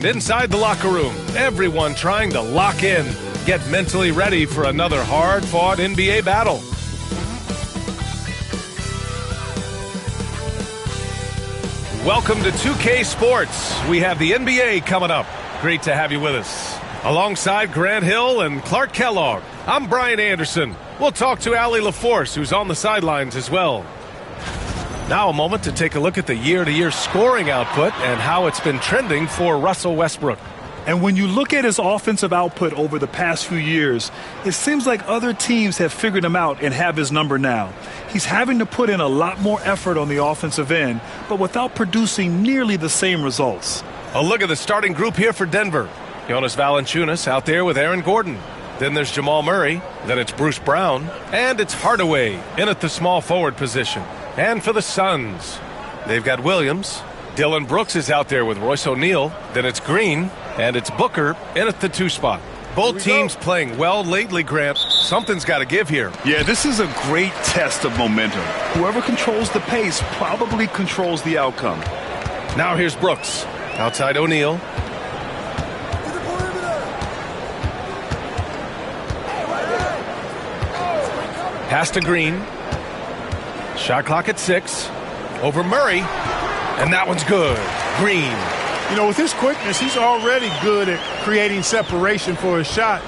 Inside the locker room, everyone trying to lock in, get mentally ready for another hard-fought NBA battle. Welcome to 2K Sports. We have the NBA coming up. Great to have you with us. Alongside Grant Hill and Clark Kellogg, I'm Brian Anderson. We'll talk to Allie LaForce, who's on the sidelines as well. Now a moment to take a look at the year-to-year scoring output and how it's been trending for Russell Westbrook. And when you look at his offensive output over the past few years, it seems like other teams have figured him out and have his number now. He's having to put in a lot more effort on the offensive end, but without producing nearly the same results. A look at the starting group here for Denver. Jonas Valanciunas out there with Aaron Gordon. Then there's Jamal Murray. Then it's Bruce Brown. And it's Hardaway in at the small forward position. And for the Suns, they've got Williams. Dylan Brooks is out there with Royce O'Neal. Then it's Green, and it's Booker in at the 2 spot. Both teams playing well lately, Grant. Something's got to give here. Yeah, this is a great test of momentum. Whoever controls the pace probably controls the outcome. Now here's Brooks. Outside O'Neal. Pass to Green. Shot clock at 6. Over Murray. And that one's good. Green. You know, with his quickness, he's already good at creating separation for his shot.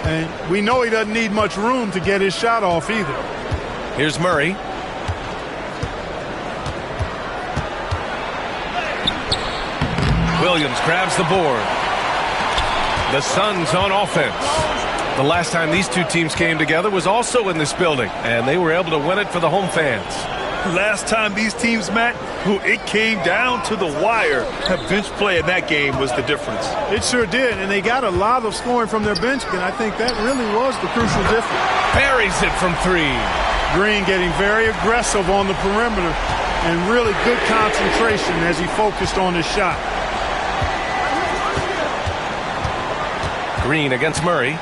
And we know he doesn't need much room to get his shot off either. Here's Murray. Williams grabs the board. The Suns on offense. The last time these two teams came together was also in this building, and they were able to win it for the home fans. Last time these teams met, it came down to the wire. The bench play in that game was the difference. It sure did, and they got a lot of scoring from their bench, and I think that really was the crucial difference. Buries it from 3. Green getting very aggressive on the perimeter and really good concentration as he focused on his shot. Green against Murray.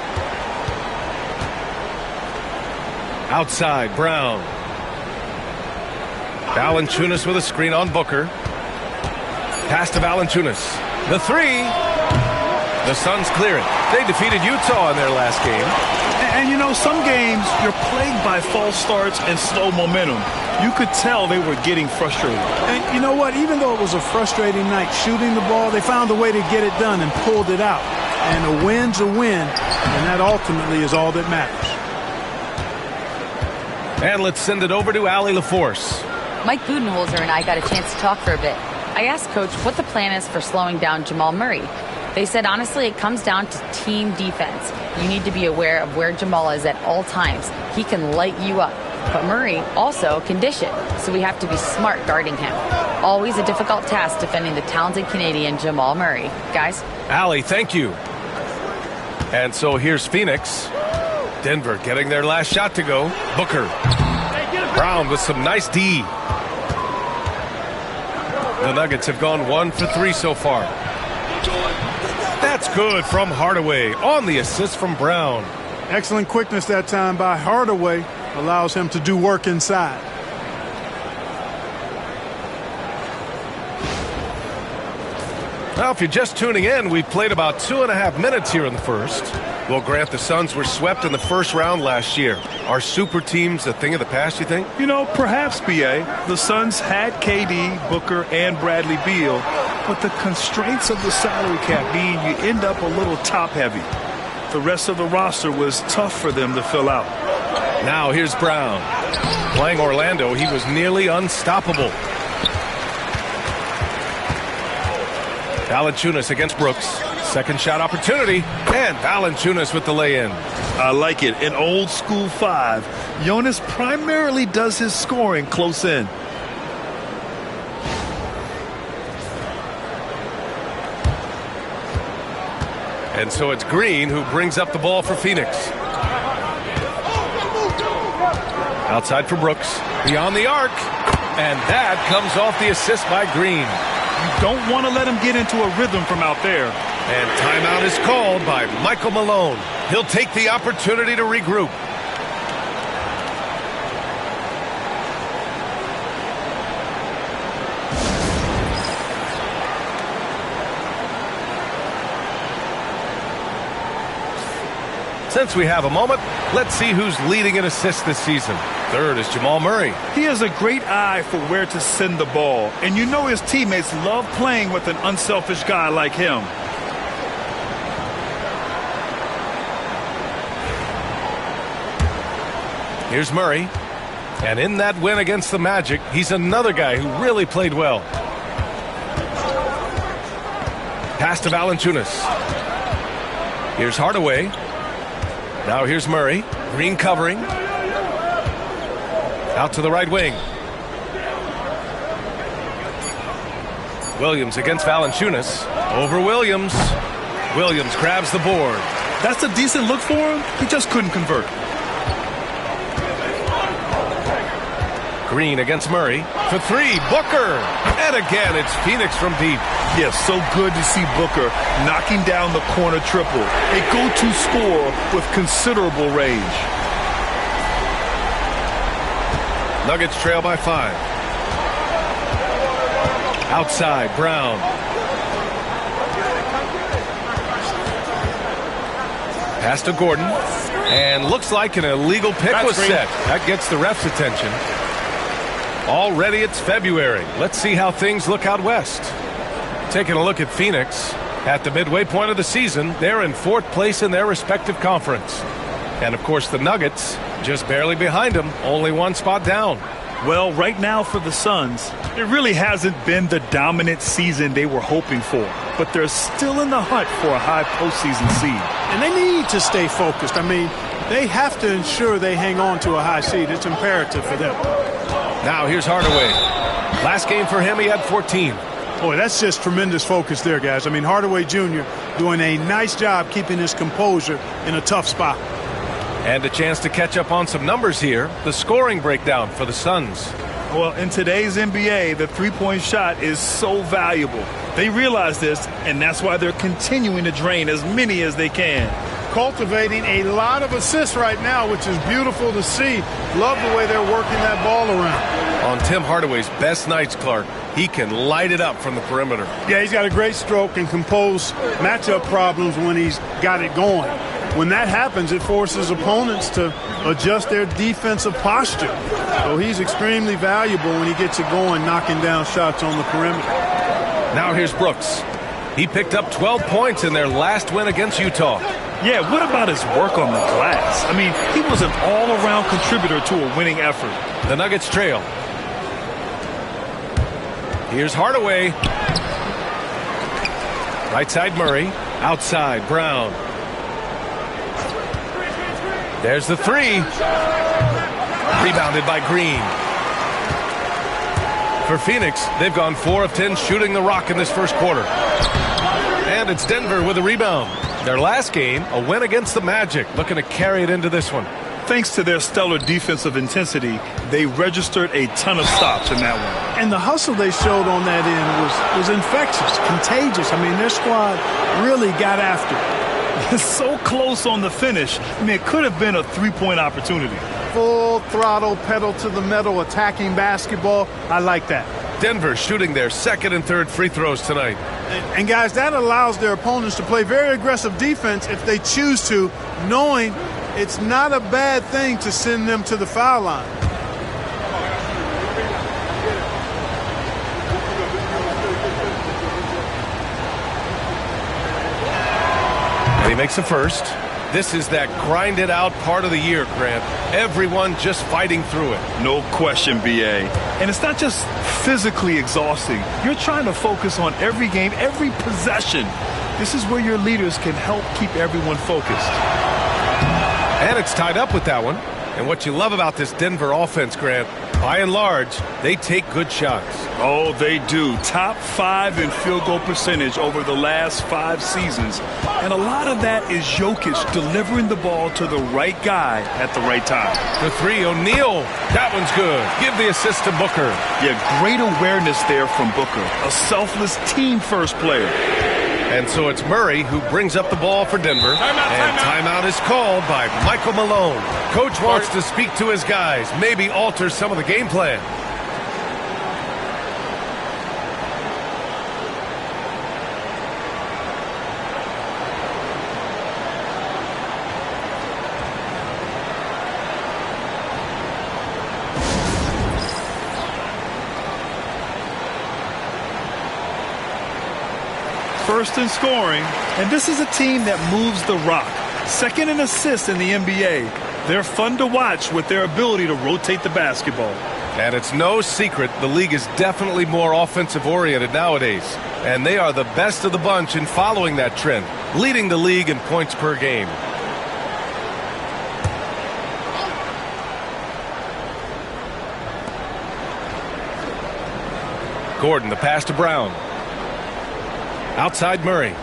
Outside, Brown. Valanciunas with a screen on Booker. Pass to Valanciunas. The 3. The Suns clear it. They defeated Utah in their last game. And you know, some games you're plagued by false starts and slow momentum. You could tell they were getting frustrated. And you know what? Even though it was a frustrating night shooting the ball, they found a way to get it done and pulled it out. And a win's a win, and that ultimately is all that matters. And let's send it over to Allie LaForce. Mike Budenholzer and I got a chance to talk for a bit. I asked Coach what the plan is for slowing down Jamal Murray. They said, honestly, it comes down to team defense. You need to be aware of where Jamal is at all times. He can light you up. But Murray also can dish it, so we have to be smart guarding him. Always a difficult task defending the talented Canadian Jamal Murray. Guys? Allie, thank you. And so here's Phoenix. Denver getting their last shot to go. Booker. Brown with some nice D. The Nuggets have gone 1 for 3 so far. That's good from Hardaway on the assist from Brown. Excellent quickness that time by Hardaway. Allows him to do work inside. Now, if you're just tuning in, we played about 2.5 minutes here in the first. Well, Grant, the Suns were swept in the first round last year. Are super teams a thing of the past, you think? You know, perhaps, B.A. The Suns had KD, Booker, and Bradley Beal, but the constraints of the salary cap mean you end up a little top-heavy. The rest of the roster was tough for them to fill out. Now here's Brown. Playing Orlando, he was nearly unstoppable. Valanciunas against Brooks. Second shot opportunity. And Valanciunas with the lay-in. I like it. An old school 5. Jonas primarily does his scoring close in. And so it's Green who brings up the ball for Phoenix. Outside for Brooks. Beyond the arc. And that comes off the assist by Green. You don't want to let him get into a rhythm from out there. And timeout is called by Michael Malone. He'll take the opportunity to regroup. Since we have a moment, let's see who's leading in assists this season. Third is Jamal Murray. He has a great eye for where to send the ball, and you know his teammates love playing with an unselfish guy like him. Here's Murray. And in that win against the Magic, he's another guy who really played well. Pass to Valanciunas. Here's Hardaway. Now here's Murray. Green covering. Out to the right wing. Williams against Valanciunas. Over Williams. Williams grabs the board. That's a decent look for him. He just couldn't convert. Green against Murray. For three, Booker. And again, it's Phoenix from deep. Yes, so good to see Booker knocking down the corner triple. A go-to score with considerable range. Nuggets trail by 5. Outside, Brown. Pass to Gordon. And looks like an illegal pick was set. That gets the ref's attention. Already it's February. Let's see how things look out west. Taking a look at Phoenix. At the midway point of the season, they're in 4th place in their respective conference. And, of course, the Nuggets just barely behind them, only 1 spot down. Well, right now for the Suns, it really hasn't been the dominant season they were hoping for. But they're still in the hunt for a high postseason seed. And they need to stay focused. I mean, they have to ensure they hang on to a high seed. It's imperative for them. Now here's Hardaway. Last game for him, he had 14. Boy, that's just tremendous focus there, guys. I mean, Hardaway Jr. doing a nice job keeping his composure in a tough spot. And a chance to catch up on some numbers here. The scoring breakdown for the Suns. Well, in today's NBA, the three-point shot is so valuable. They realize this, and that's why they're continuing to drain as many as they can. Cultivating a lot of assists right now, which is beautiful to see. Love the way they're working that ball around. On Tim Hardaway's best nights, Clark, he can light it up from the perimeter. Yeah, he's got a great stroke and compose matchup problems when he's got it going. When that happens, it forces opponents to adjust their defensive posture. So he's extremely valuable when he gets it going, knocking down shots on the perimeter. Now here's Brooks. He picked up 12 points in their last win against Utah. Yeah, what about his work on the glass? I mean, he was an all-around contributor to a winning effort. The Nuggets trail. Here's Hardaway. Right side Murray. Outside Brown. There's the three. Rebounded by Green. For Phoenix, they've gone 4 of 10 shooting the rock in this first quarter. And it's Denver with a rebound. Their last game, a win against the Magic, looking to carry it into this one. Thanks to their stellar defensive intensity, they registered a ton of stops in that one. And the hustle they showed on that end was infectious, contagious. I mean, their squad really got after it. It's so close on the finish. I mean, it could have been a three-point opportunity. Full throttle, pedal to the metal, attacking basketball. I like that. Denver shooting their second and third free throws tonight. And guys, that allows their opponents to play very aggressive defense if they choose to, knowing it's not a bad thing to send them to the foul line. And he makes a first. This is that grinded out part of the year, Grant. Everyone just fighting through it. No question, B.A. And it's not just physically exhausting. You're trying to focus on every game, every possession. This is where your leaders can help keep everyone focused. And it's tied up with that one. And what you love about this Denver offense, Grant, by and large, they take good shots. Oh, they do. Top 5 in field goal percentage over the last 5 seasons. And a lot of that is Jokic delivering the ball to the right guy at the right time. The three, O'Neal. That one's good. Give the assist to Booker. Yeah, great awareness there from Booker. A selfless team-first player. And so it's Murray who brings up the ball for Denver. And timeout is called by Michael Malone. Coach wants to speak to his guys, maybe alter some of the game plan. first in scoring, and this is a team that moves the rock. Second in assists in the NBA. They're fun to watch with their ability to rotate the basketball. And it's no secret the league is definitely more offensive-oriented nowadays. And they are the best of the bunch in following that trend, leading the league in points per game. Gordon, the pass to Brown. Outside Murray.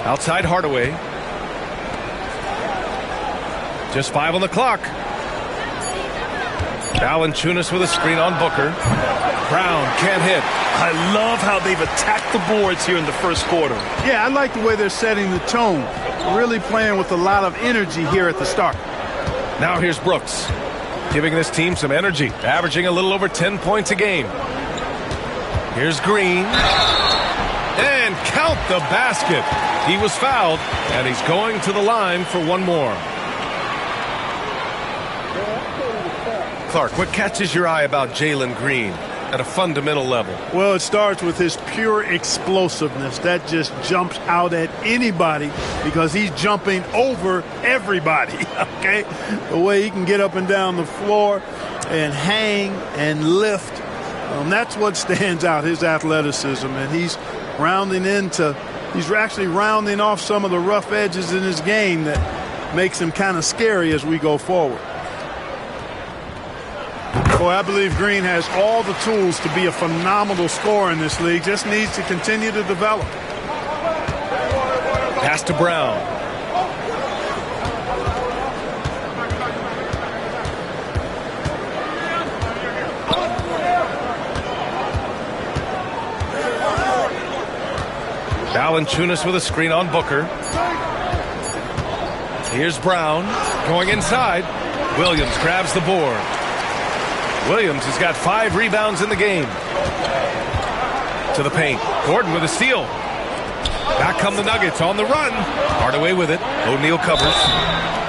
Outside Hardaway. Just 5 on the clock. Valanciunas with a screen on Booker. Brown can't hit. I love how they've attacked the boards here in the first quarter. Yeah, I like the way they're setting the tone. Really playing with a lot of energy here at the start. Now here's Brooks, giving this team some energy, averaging a little over 10 points a game. Here's Green. And count the basket. He was fouled, and he's going to the line for one more. Clark, what catches your eye about Jalen Green at a fundamental level? Well, it starts with his pure explosiveness. That just jumps out at anybody because he's jumping over everybody, okay? The way he can get up and down the floor and hang and lift, that's what stands out, his athleticism. And he's actually rounding off some of the rough edges in his game that makes him kind of scary as we go forward. Boy, I believe Green has all the tools to be a phenomenal scorer in this league. Just needs to continue to develop. Pass to Brown. Valanciunas with a screen on Booker. Here's Brown going inside. Williams grabs the board. Williams has got 5 rebounds in the game. To the paint. Gordon with a steal. Back come the Nuggets on the run. Hardaway with it. O'Neal covers.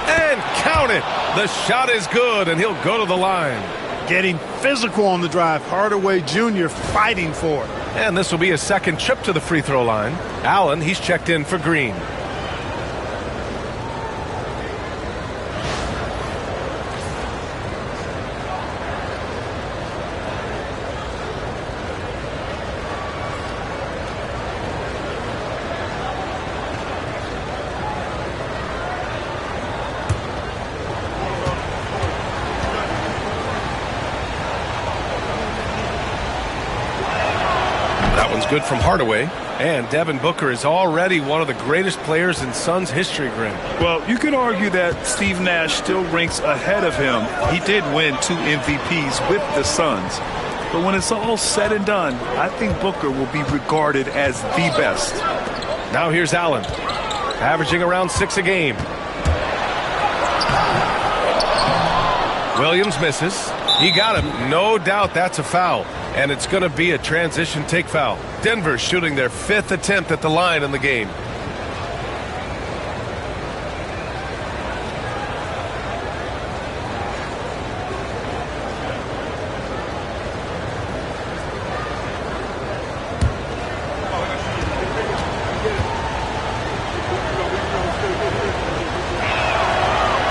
And count it. The shot is good, and he'll go to the line. Getting physical on the drive. Hardaway Jr. fighting for it. And this will be his second trip to the free throw line. Allen, he's checked in for Green. Good from Hardaway. And Devin Booker is already one of the greatest players in Suns history, Grim. Well, you could argue that Steve Nash still ranks ahead of him. He did win 2 MVPs with the Suns. But when it's all said and done, I think Booker will be regarded as the best. Now here's Allen, averaging around 6 a game. Williams misses. He got him. No doubt that's a foul. And it's going to be a transition take foul. Denver shooting their 5th attempt at the line in the game.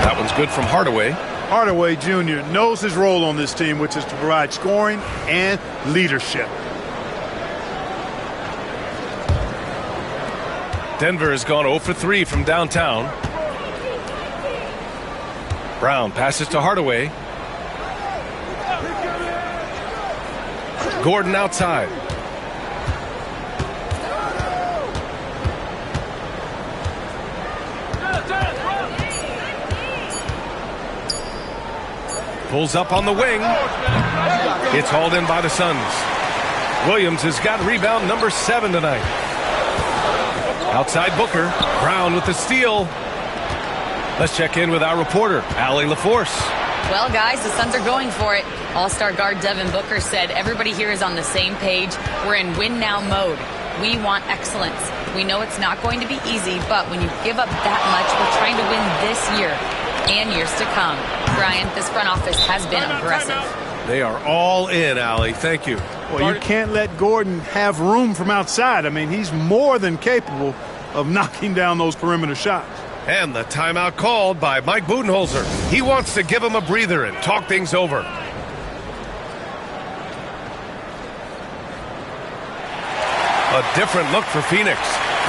That one's good from Hardaway. Hardaway Jr. knows his role on this team, which is to provide scoring and leadership. Denver has gone 0 for 3 from downtown. Brown passes to Hardaway. Gordon outside. Pulls up on the wing. It's hauled in by the Suns. Williams has got rebound number 7 tonight. Outside Booker. Brown with the steal. Let's check in with our reporter, Allie LaForce. Well, guys, the Suns are going for it. All-star guard Devin Booker said everybody here is on the same page. We're in win-now mode. We want excellence. We know it's not going to be easy, but when you give up that much, we're trying to win this year and years to come. Brian, this front office has been aggressive. They are all in, Allie. Thank you. Well, you can't let Gordon have room from outside. I mean, he's more than capable of knocking down those perimeter shots. And the timeout called by Mike Budenholzer. He wants to give him a breather and talk things over. A different look for Phoenix.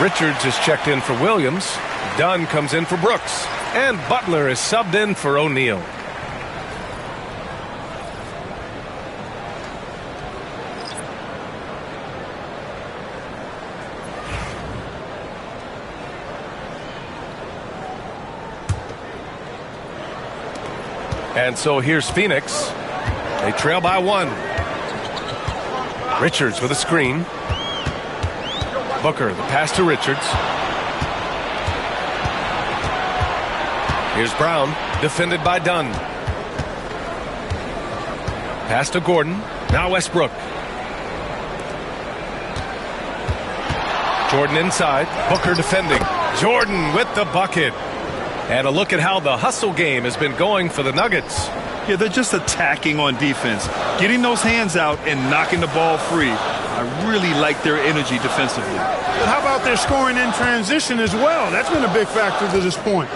Richards is checked in for Williams. Dunn comes in for Brooks. And Butler is subbed in for O'Neal. And so here's Phoenix. They trail by 1. Richards with a screen. Booker, the pass to Richards. Here's Brown, defended by Dunn. Pass to Gordon. Now Westbrook. Jordan inside. Booker defending. Jordan with the bucket. And a look at how the hustle game has been going for the Nuggets. Yeah, they're just attacking on defense, getting those hands out and knocking the ball free. I really like their energy defensively. But how about their scoring in transition as well? That's been a big factor to this point.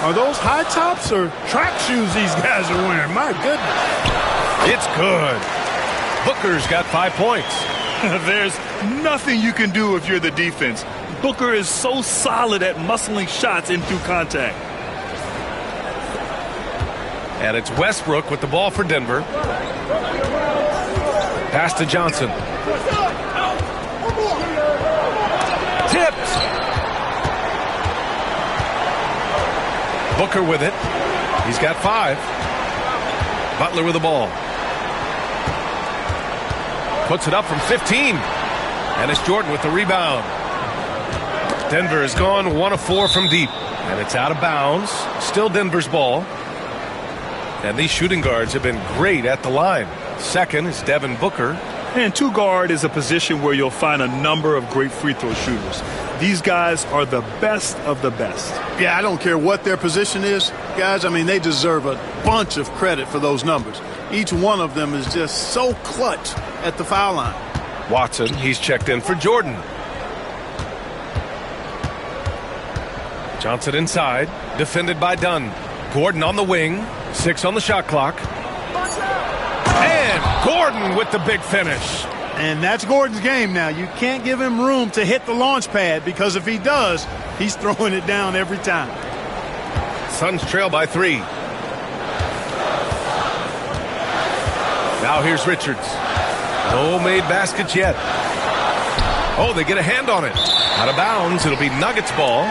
Are those high tops or track shoes these guys are wearing? My goodness. It's good. Booker's got 5 points. There's nothing you can do if you're the defense. Booker is so solid at muscling shots in through contact. And it's Westbrook with the ball for Denver. Pass to Johnson. Tipped. Booker with it. He's got 5. Butler with the ball. Puts it up from 15. And it's Jordan with the rebound. Denver has gone 1 of 4 from deep. And it's out of bounds. Still Denver's ball. And these shooting guards have been great at the line. Second is Devin Booker. And 2 guard is a position where you'll find a number of great free throw shooters. These guys are the best of the best. Yeah, I don't care what their position is, guys. I mean, they deserve a bunch of credit for those numbers. Each one of them is just so clutch at the foul line. Watson, he's checked in for Jordan. Johnson inside, defended by Dunn. Gordon on the wing, 6 on the shot clock. And Gordon with the big finish. And that's Gordon's game now. You can't give him room to hit the launch pad because if he does, he's throwing it down every time. Suns trail by 3. Now here's Richards. No made baskets yet. Oh, they get a hand on it. Out of bounds, it'll be Nuggets ball.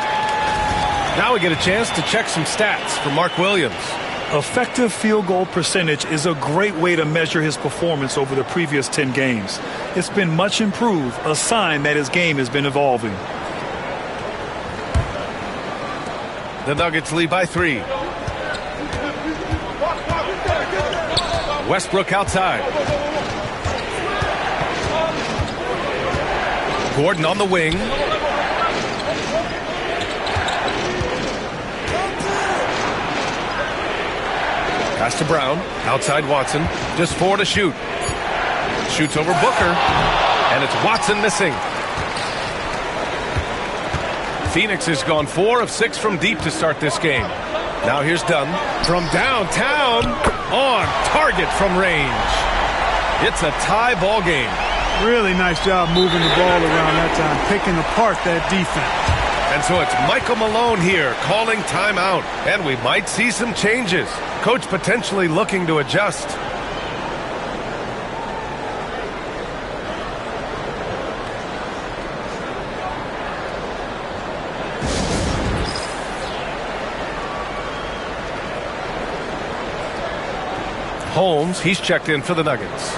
Now we get a chance to check some stats for Mark Williams. Effective field goal percentage is a great way to measure his performance over the previous 10 games. It's been much improved, a sign that his game has been evolving. The Nuggets lead by 3. Westbrook outside. Gordon on the wing. Pass to Brown. Outside Watson. Just 4 to shoot. Shoots over Booker. And it's Watson missing. Phoenix has gone 4 of 6 from deep to start this game. Now here's Dunn. From downtown. On target from range. It's a tie ball game. Really nice job moving the ball around that time. Picking apart that defense. And so it's Michael Malone here calling timeout. And we might see some changes. Coach potentially looking to adjust. Holmes, he's checked in for the Nuggets.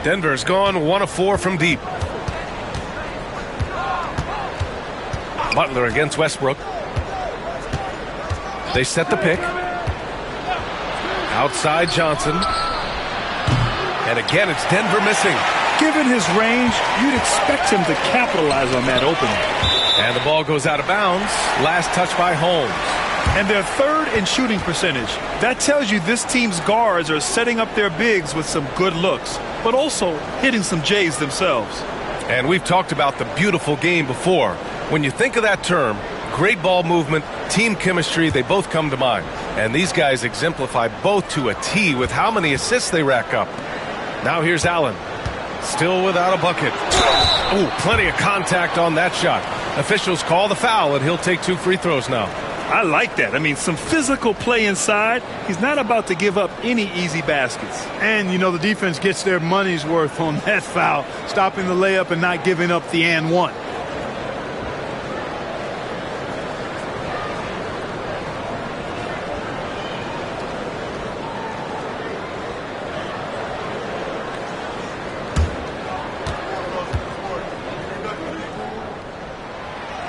Denver's gone 1 of 4 from deep. Butler against Westbrook. They set the pick. Outside Johnson. And again, it's Denver missing. Given his range, you'd expect him to capitalize on that opening. And the ball goes out of bounds. Last touch by Holmes. And they're third in shooting percentage. That tells you this team's guards are setting up their bigs with some good looks, but also hitting some J's themselves. And we've talked about the beautiful game before. When you think of that term, great ball movement, team chemistry, they both come to mind. And these guys exemplify both to a T with how many assists they rack up. Now here's Allen. Still without a bucket. Oh, plenty of contact on that shot. Officials call the foul, and he'll take 2 free throws now. I like that. I mean, some physical play inside. He's not about to give up any easy baskets. And, you know, the defense gets their money's worth on that foul, stopping the layup and not giving up the and one.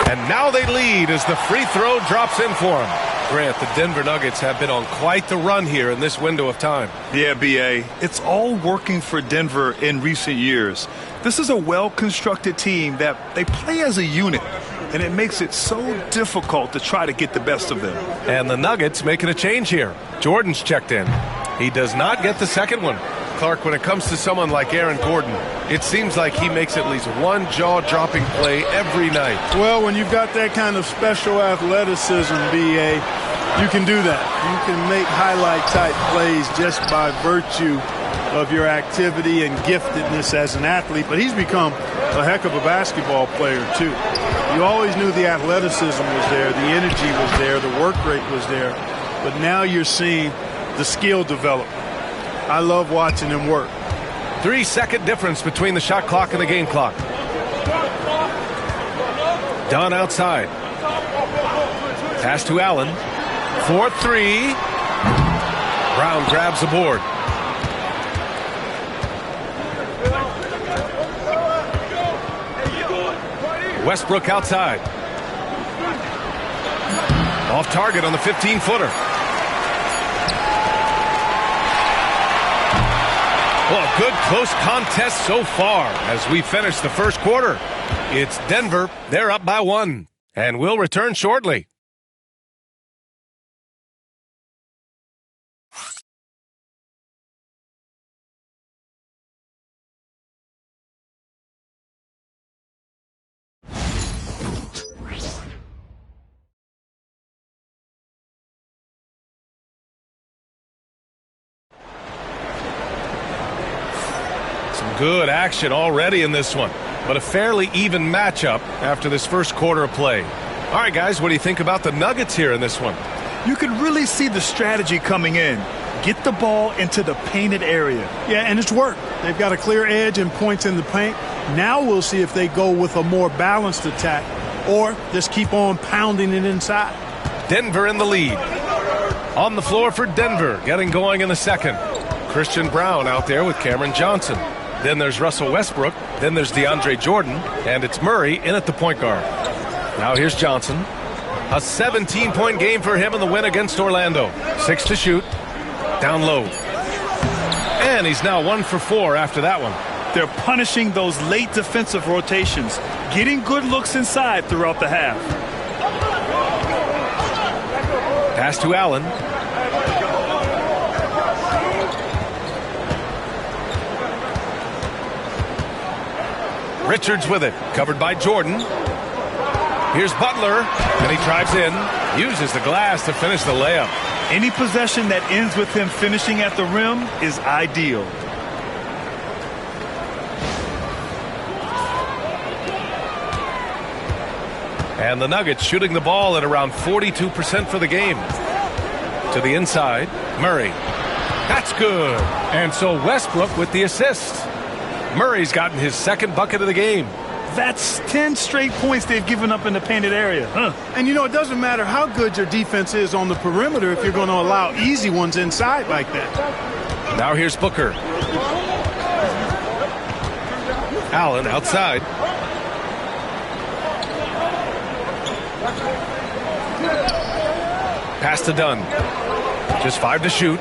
And now they lead as the free throw drops in for them. Grant, the Denver Nuggets have been on quite the run here in this window of time. Yeah, B.A., it's all working for Denver in recent years. This is a well-constructed team that they play as a unit, and it makes it so difficult to try to get the best of them. And the Nuggets making a change here. Jordan's checked in. He does not get the second one. Clark, when it comes to someone like Aaron Gordon, it seems like he makes at least one jaw-dropping play every night. Well, when you've got that kind of special athleticism, B.A., you can do that. You can make highlight-type plays just by virtue of your activity and giftedness as an athlete. But he's become a heck of a basketball player, too. You always knew the athleticism was there, the energy was there, the work rate was there. But now you're seeing the skill develop. I love watching him work. 3-second difference between the shot clock and the game clock. Dunn outside. Pass to Allen. 4-3. Brown grabs the board. Westbrook outside. Off target on the 15-footer. Well, a good close contest so far as we finish the first quarter. It's Denver. They're up by 1. And we'll return shortly. Good action already in this one, but a fairly even matchup after this first quarter of play. All right, guys, what do you think about the Nuggets here in this one? You can really see the strategy coming in. Get the ball into the painted area. Yeah, and it's worked. They've got a clear edge and points in the paint. Now we'll see if they go with a more balanced attack or just keep on pounding it inside. Denver in the lead. On the floor for Denver, getting going in the second. Christian Braun out there with Cameron Johnson. Then there's Russell Westbrook. Then there's DeAndre Jordan. And it's Murray in at the point guard. Now here's Johnson. A 17-point game for him in the win against Orlando. 6 to shoot. Down low. And he's now 1 for 4 after that one. They're punishing those late defensive rotations, getting good looks inside throughout the half. Pass to Allen. Richards with it, covered by Jordan. Here's Butler, and he drives in, uses the glass to finish the layup. Any possession that ends with him finishing at the rim is ideal. And the Nuggets shooting the ball at around 42% for the game. To the inside, Murray. That's good. And so Westbrook with the assist. Murray's gotten his second bucket of the game. That's 10 straight points they've given up in the painted area. And, you know, it doesn't matter how good your defense is on the perimeter if you're going to allow easy ones inside like that. Now here's Booker. Allen outside. Pass to Dunn. Just 5 to shoot.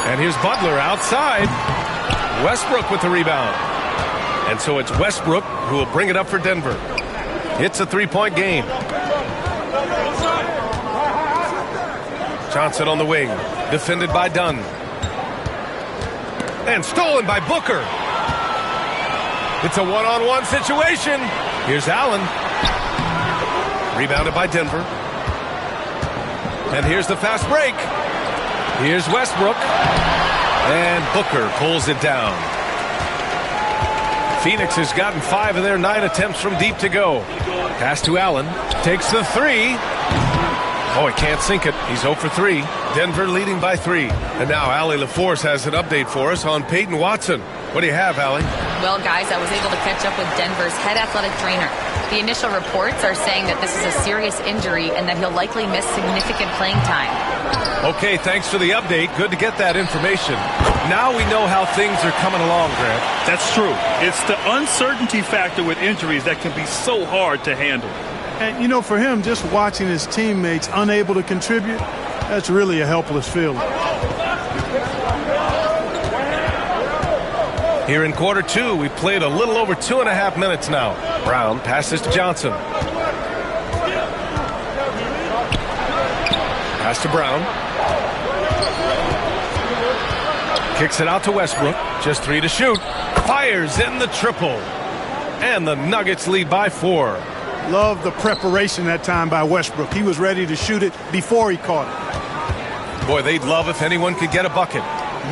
And here's Butler outside. Westbrook with the rebound. And so it's Westbrook who will bring it up for Denver. It's a three-point game. Johnson on the wing. Defended by Dunn. And stolen by Booker. It's a one-on-one situation. Here's Allen. Rebounded by Denver. And here's the fast break. Here's Westbrook. And Booker pulls it down. Phoenix has gotten 5 of their 9 attempts from deep to go. Pass to Allen. Takes the 3. Oh, he can't sink it. He's 0 for 3. Denver leading by 3. And now Allie LaForce has an update for us on Peyton Watson. What do you have, Allie? Well, guys, I was able to catch up with Denver's head athletic trainer. The initial reports are saying that this is a serious injury and that he'll likely miss significant playing time. Okay, thanks for the update. Good to get that information. Now we know how things are coming along, Grant. That's true. It's the uncertainty factor with injuries that can be so hard to handle. And, you know, for him, just watching his teammates unable to contribute, that's really a helpless feeling. Here in quarter 2, we played a little over 2.5 minutes now. Brown passes to Johnson. Pass to Brown. Kicks it out to Westbrook. Just 3 to shoot. Fires in the triple. And the Nuggets lead by 4. Love the preparation that time by Westbrook. He was ready to shoot it before he caught it. Boy, they'd love if anyone could get a bucket.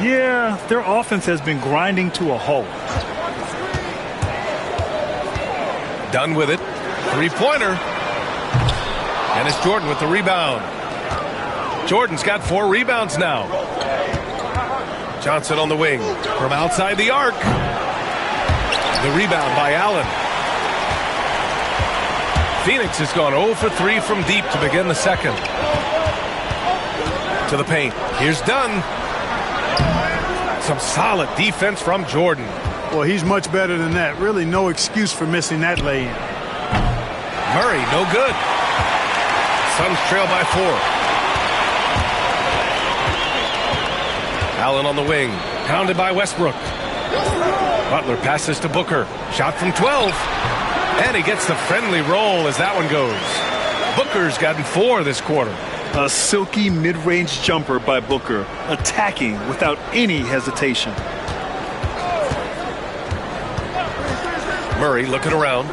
Yeah, their offense has been grinding to a halt. Done with it. Three-pointer. And it's Jordan with the rebound. Jordan's got 4 rebounds now. Johnson on the wing. From outside the arc. The rebound by Allen. Phoenix has gone 0 for 3 from deep to begin the second. To the paint. Here's Dunn. Some solid defense from Jordan. Well, he's much better than that. Really no excuse for missing that lay-in. Murray, no good. Suns trail by 4. Allen on the wing. Pounded by Westbrook. Butler passes to Booker. Shot from 12. And he gets the friendly roll as that one goes. Booker's gotten 4 this quarter. A silky mid-range jumper by Booker, attacking without any hesitation. Murray looking around.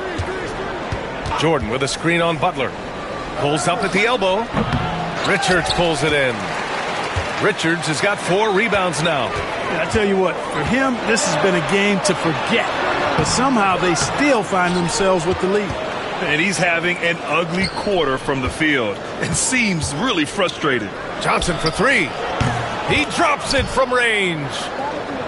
Jordan with a screen on Butler. Pulls up at the elbow. Richards pulls it in. Richards has got 4 rebounds now. I tell you what, for him, this has been a game to forget. But somehow they still find themselves with the lead. And he's having an ugly quarter from the field and seems really frustrated. Johnson for 3. He drops it from range.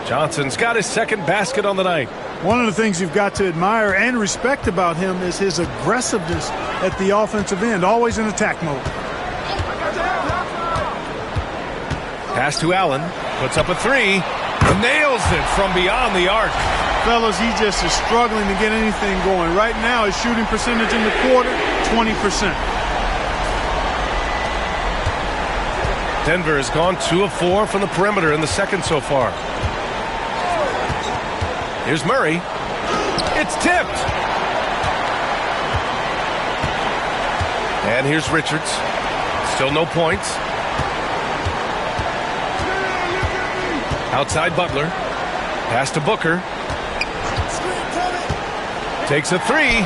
Johnson's got his second basket on the night. One of the things you've got to admire and respect about him is his aggressiveness at the offensive end, always in attack mode. Pass to Allen. Puts up a 3. Nails it from beyond the arc. Fellas, he just is struggling to get anything going. Right now, his shooting percentage in the quarter, 20%. Denver has gone 2 of 4 from the perimeter in the second so far. Here's Murray. It's tipped. And here's Richards. Still no points. Outside Butler. Pass to Booker. Takes a 3.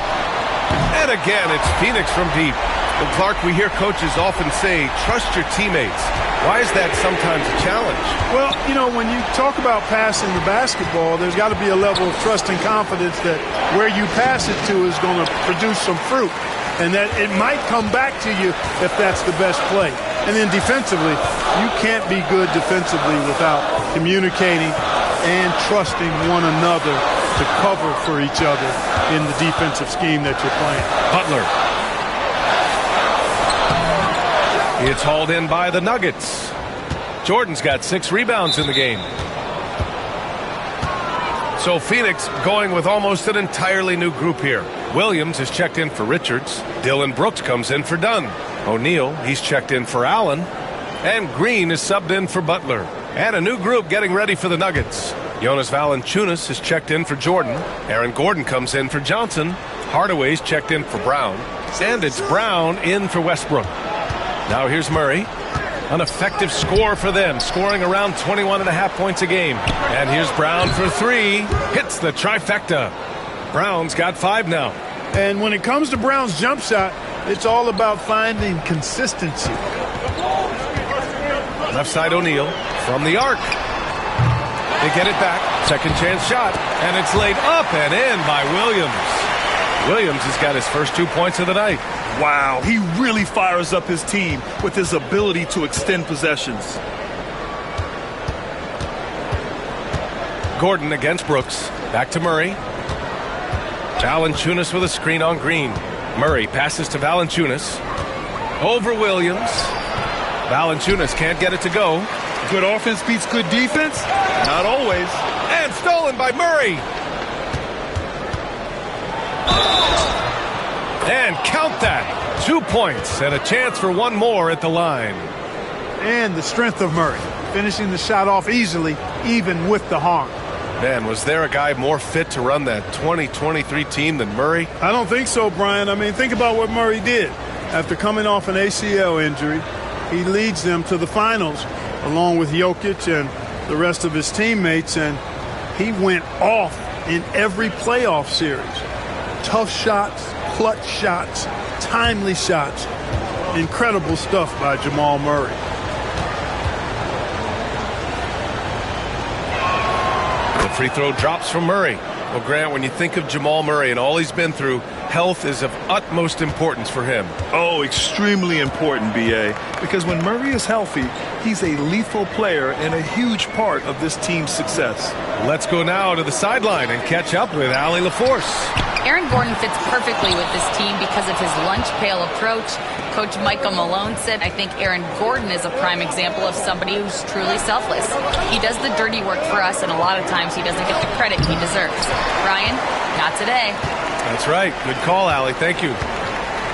And again, it's Phoenix from deep. Well, Clark, we hear coaches often say, trust your teammates. Why is that sometimes a challenge? Well, you know, when you talk about passing the basketball, there's got to be a level of trust and confidence that where you pass it to is going to produce some fruit. And that it might come back to you if that's the best play. And then defensively, you can't be good defensively without communicating and trusting one another to cover for each other in the defensive scheme that you're playing. Butler. It's hauled in by the Nuggets. Jordan's got 6 rebounds in the game. So Phoenix going with almost an entirely new group here. Williams is checked in for Richards. Dylan Brooks comes in for Dunn. O'Neal, he's checked in for Allen. And Green is subbed in for Butler. And a new group getting ready for the Nuggets. Jonas Valanciunas is checked in for Jordan. Aaron Gordon comes in for Johnson. Hardaway's checked in for Brown. And it's Brown in for Westbrook. Now here's Murray. An effective score for them, scoring around 21.5 points a game. And here's Brown for 3. Hits the trifecta. Brown's got 5 now. And when it comes to Brown's jump shot, it's all about finding consistency. Left side O'Neal from the arc. They get it back. Second chance shot. And it's laid up and in by Williams. Williams has got his first 2 points of the night. Wow, he really fires up his team with his ability to extend possessions. Gordon against Brooks. Back to Murray. Valanciunas with a screen on Green. Murray passes to Valanciunas. Over Williams. Valanciunas can't get it to go. Good offense beats good defense? Not always. And stolen by Murray. And count that. 2 points and a chance for one more at the line. And the strength of Murray, finishing the shot off easily, even with the harm. Man, was there a guy more fit to run that 2023 team than Murray? I don't think so, Brian. I mean, think about what Murray did. After coming off an ACL injury, he leads them to the finals, along with Jokic and the rest of his teammates, and he went off in every playoff series. Tough shots, clutch shots, timely shots. Incredible stuff by Jamal Murray. The free throw drops from Murray. Well, Grant, when you think of Jamal Murray and all he's been through, health is of utmost importance for him. Oh, extremely important, B.A., because when Murray is healthy, he's a lethal player and a huge part of this team's success. Let's go now to the sideline and catch up with Allie LaForce. Aaron Gordon fits perfectly with this team because of his lunch pail approach. Coach Michael Malone said, I think Aaron Gordon is a prime example of somebody who's truly selfless. He does the dirty work for us, and a lot of times he doesn't get the credit he deserves. Brian, not today. That's right. Good call, Allie. Thank you.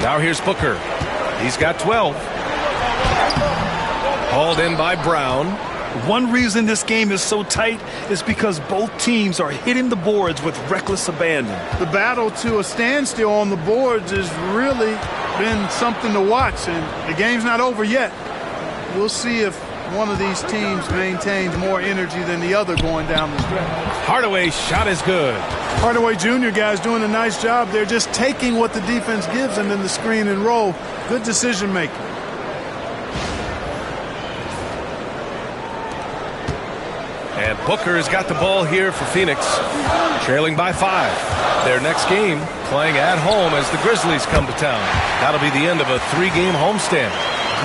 Now here's Booker. He's got 12. Hauled in by Brown. One reason this game is so tight is because both teams are hitting the boards with reckless abandon. The battle to a standstill on the boards has really been something to watch, and the game's not over yet. We'll see if one of these teams maintains more energy than the other going down the stretch. Hardaway's shot is good. Hardaway Jr. guys doing a nice job. They're just taking what the defense gives them in the screen and roll. Good decision making. And Booker has got the ball here for Phoenix, trailing by 5. Their next game playing at home as the Grizzlies come to town. That'll be the end of a 3-game homestand.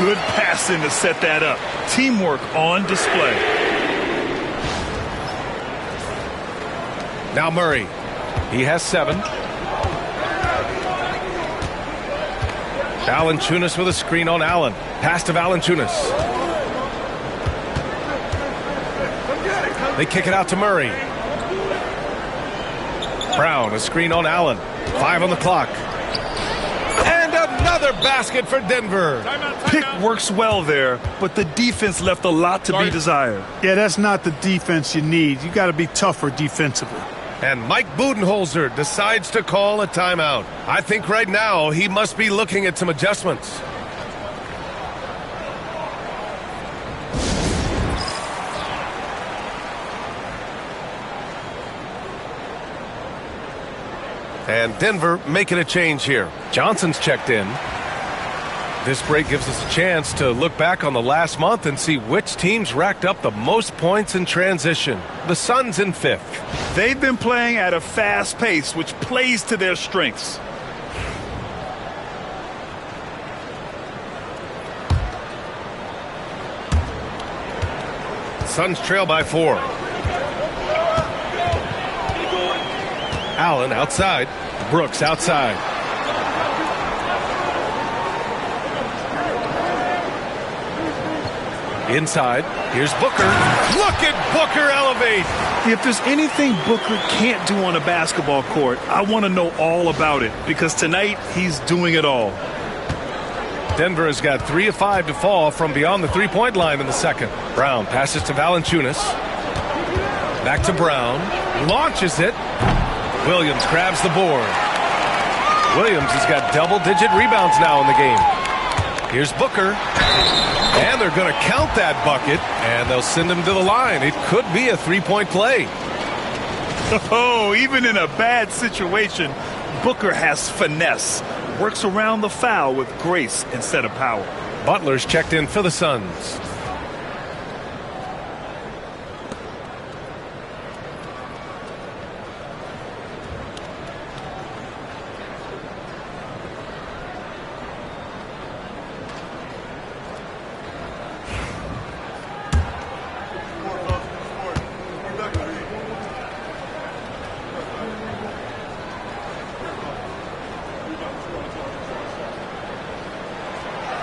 Good passing to set that up. Teamwork on display. Now Murray. He has 7. Valanciunas with a screen on Allen. Pass to Valanciunas. They kick it out to Murray. Brown, a screen on Allen. 5 on the clock. And another basket for Denver. Pick works well there, but the defense left a lot to be desired. Yeah, that's not the defense you need. You got to be tougher defensively. And Mike Budenholzer decides to call a timeout. I think right now he must be looking at some adjustments. And Denver making a change here. Johnson's checked in. This break gives us a chance to look back on the last month and see which teams racked up the most points in transition. The Suns in 5th. They've been playing at a fast pace, which plays to their strengths. Suns trail by 4. Allen outside. Brooks outside. Inside. Here's Booker. Look at Booker elevate. If there's anything Booker can't do on a basketball court, I want to know all about it, because tonight he's doing it all. Denver has got 3 of 5 to fall from beyond the three-point line in the second. Brown passes to Valanciunas. Back to Brown. Launches it. Williams grabs the board. Williams has got double-digit rebounds now in the game. Here's Booker. And they're going to count that bucket, and they'll send him to the line. It could be a three-point play. Oh, even in a bad situation, Booker has finesse. Works around the foul with grace instead of power. Butler's checked in for the Suns.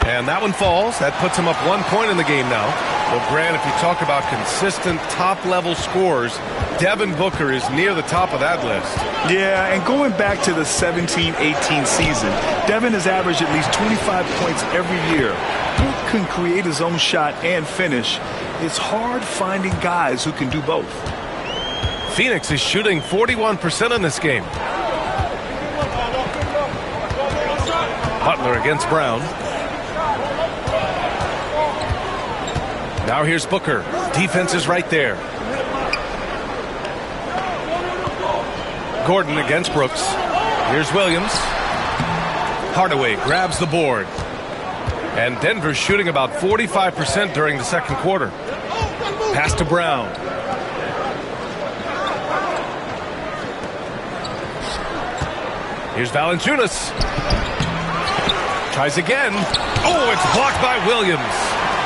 And that one falls. That puts him up 1 point in the game now. Well, Grant, if you talk about consistent top-level scores, Devin Booker is near the top of that list. Yeah, and going back to the 17-18 season, Devin has averaged at least 25 points every year. Book can create his own shot and finish. It's hard finding guys who can do both. Phoenix is shooting 41% in this game. Butler against Brown. Now here's Booker. Defense is right there. Gordon against Brooks. Here's Williams. Hardaway grabs the board. And Denver's shooting about 45% during the second quarter. Pass to Brown. Here's Valanciunas. Tries again. Oh, it's blocked by Williams.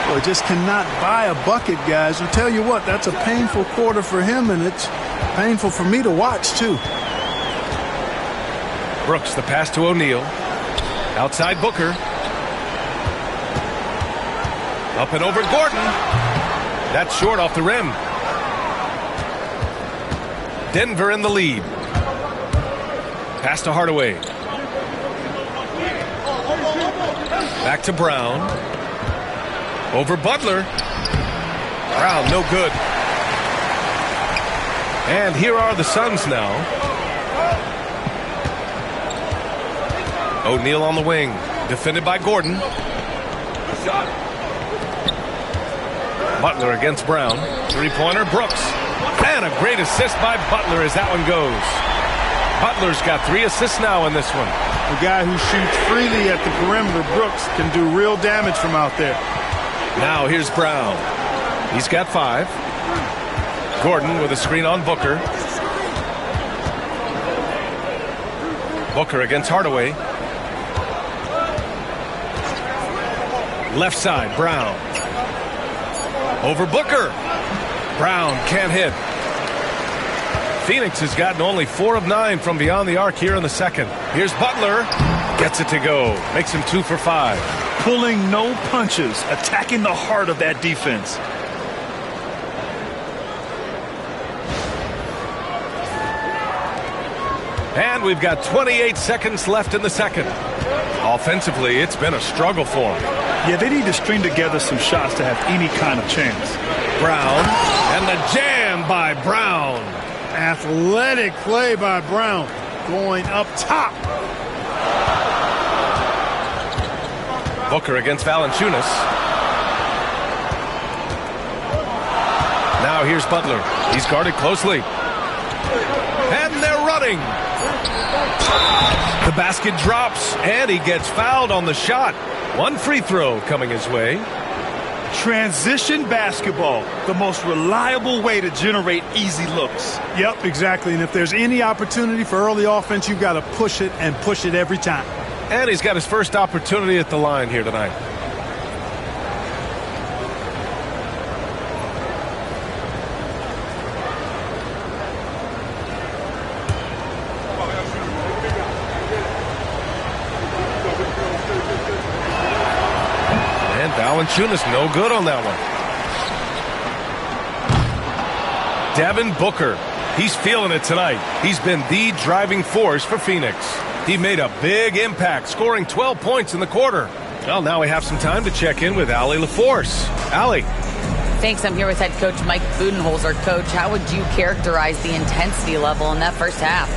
Well, just cannot buy a bucket, guys. I'll tell you what, that's a painful quarter for him, and it's painful for me to watch, too. Brooks, the pass to O'Neal. Outside Booker. Up and over Gordon. That's short off the rim. Denver in the lead. Pass to Hardaway. Back to Brown. Over Butler. Brown, no good. And here are the Suns now. O'Neal on the wing. Defended by Gordon. Butler against Brown. Three-pointer, Brooks. And a great assist by Butler as that one goes. Butler's got 3 assists now in this one. The guy who shoots freely at the perimeter, Brooks, can do real damage from out there. Now here's Brown. He's got 5. Gordon with a screen on Booker. Booker against Hardaway. Left side, Brown. Over Booker. Brown can't hit. Phoenix has gotten only 4 of 9 from beyond the arc here in the second. Here's Butler. Gets it to go. Makes him 2 for 5. Pulling no punches, attacking the heart of that defense. And we've got 28 seconds left in the second. Offensively, it's been a struggle for them. Yeah, they need to string together some shots to have any kind of chance. Brown, and the jam by Brown. Athletic play by Brown. Going up top. Booker against Valanciunas. Now here's Butler. He's guarded closely. And they're running. The basket drops, and he gets fouled on the shot. 1 free throw coming his way. Transition basketball, the most reliable way to generate easy looks. Yep, exactly. And if there's any opportunity for early offense, you've got to push it and push it every time. And he's got his first opportunity at the line here tonight. And Valanciunas no good on that one. Devin Booker. He's feeling it tonight. He's been the driving force for Phoenix. He made a big impact, scoring 12 points in the quarter. Well, now we have some time to check in with Allie LaForce. Allie. Thanks. I'm here with head coach Mike Budenholzer. Coach, how would you characterize the intensity level in that first half?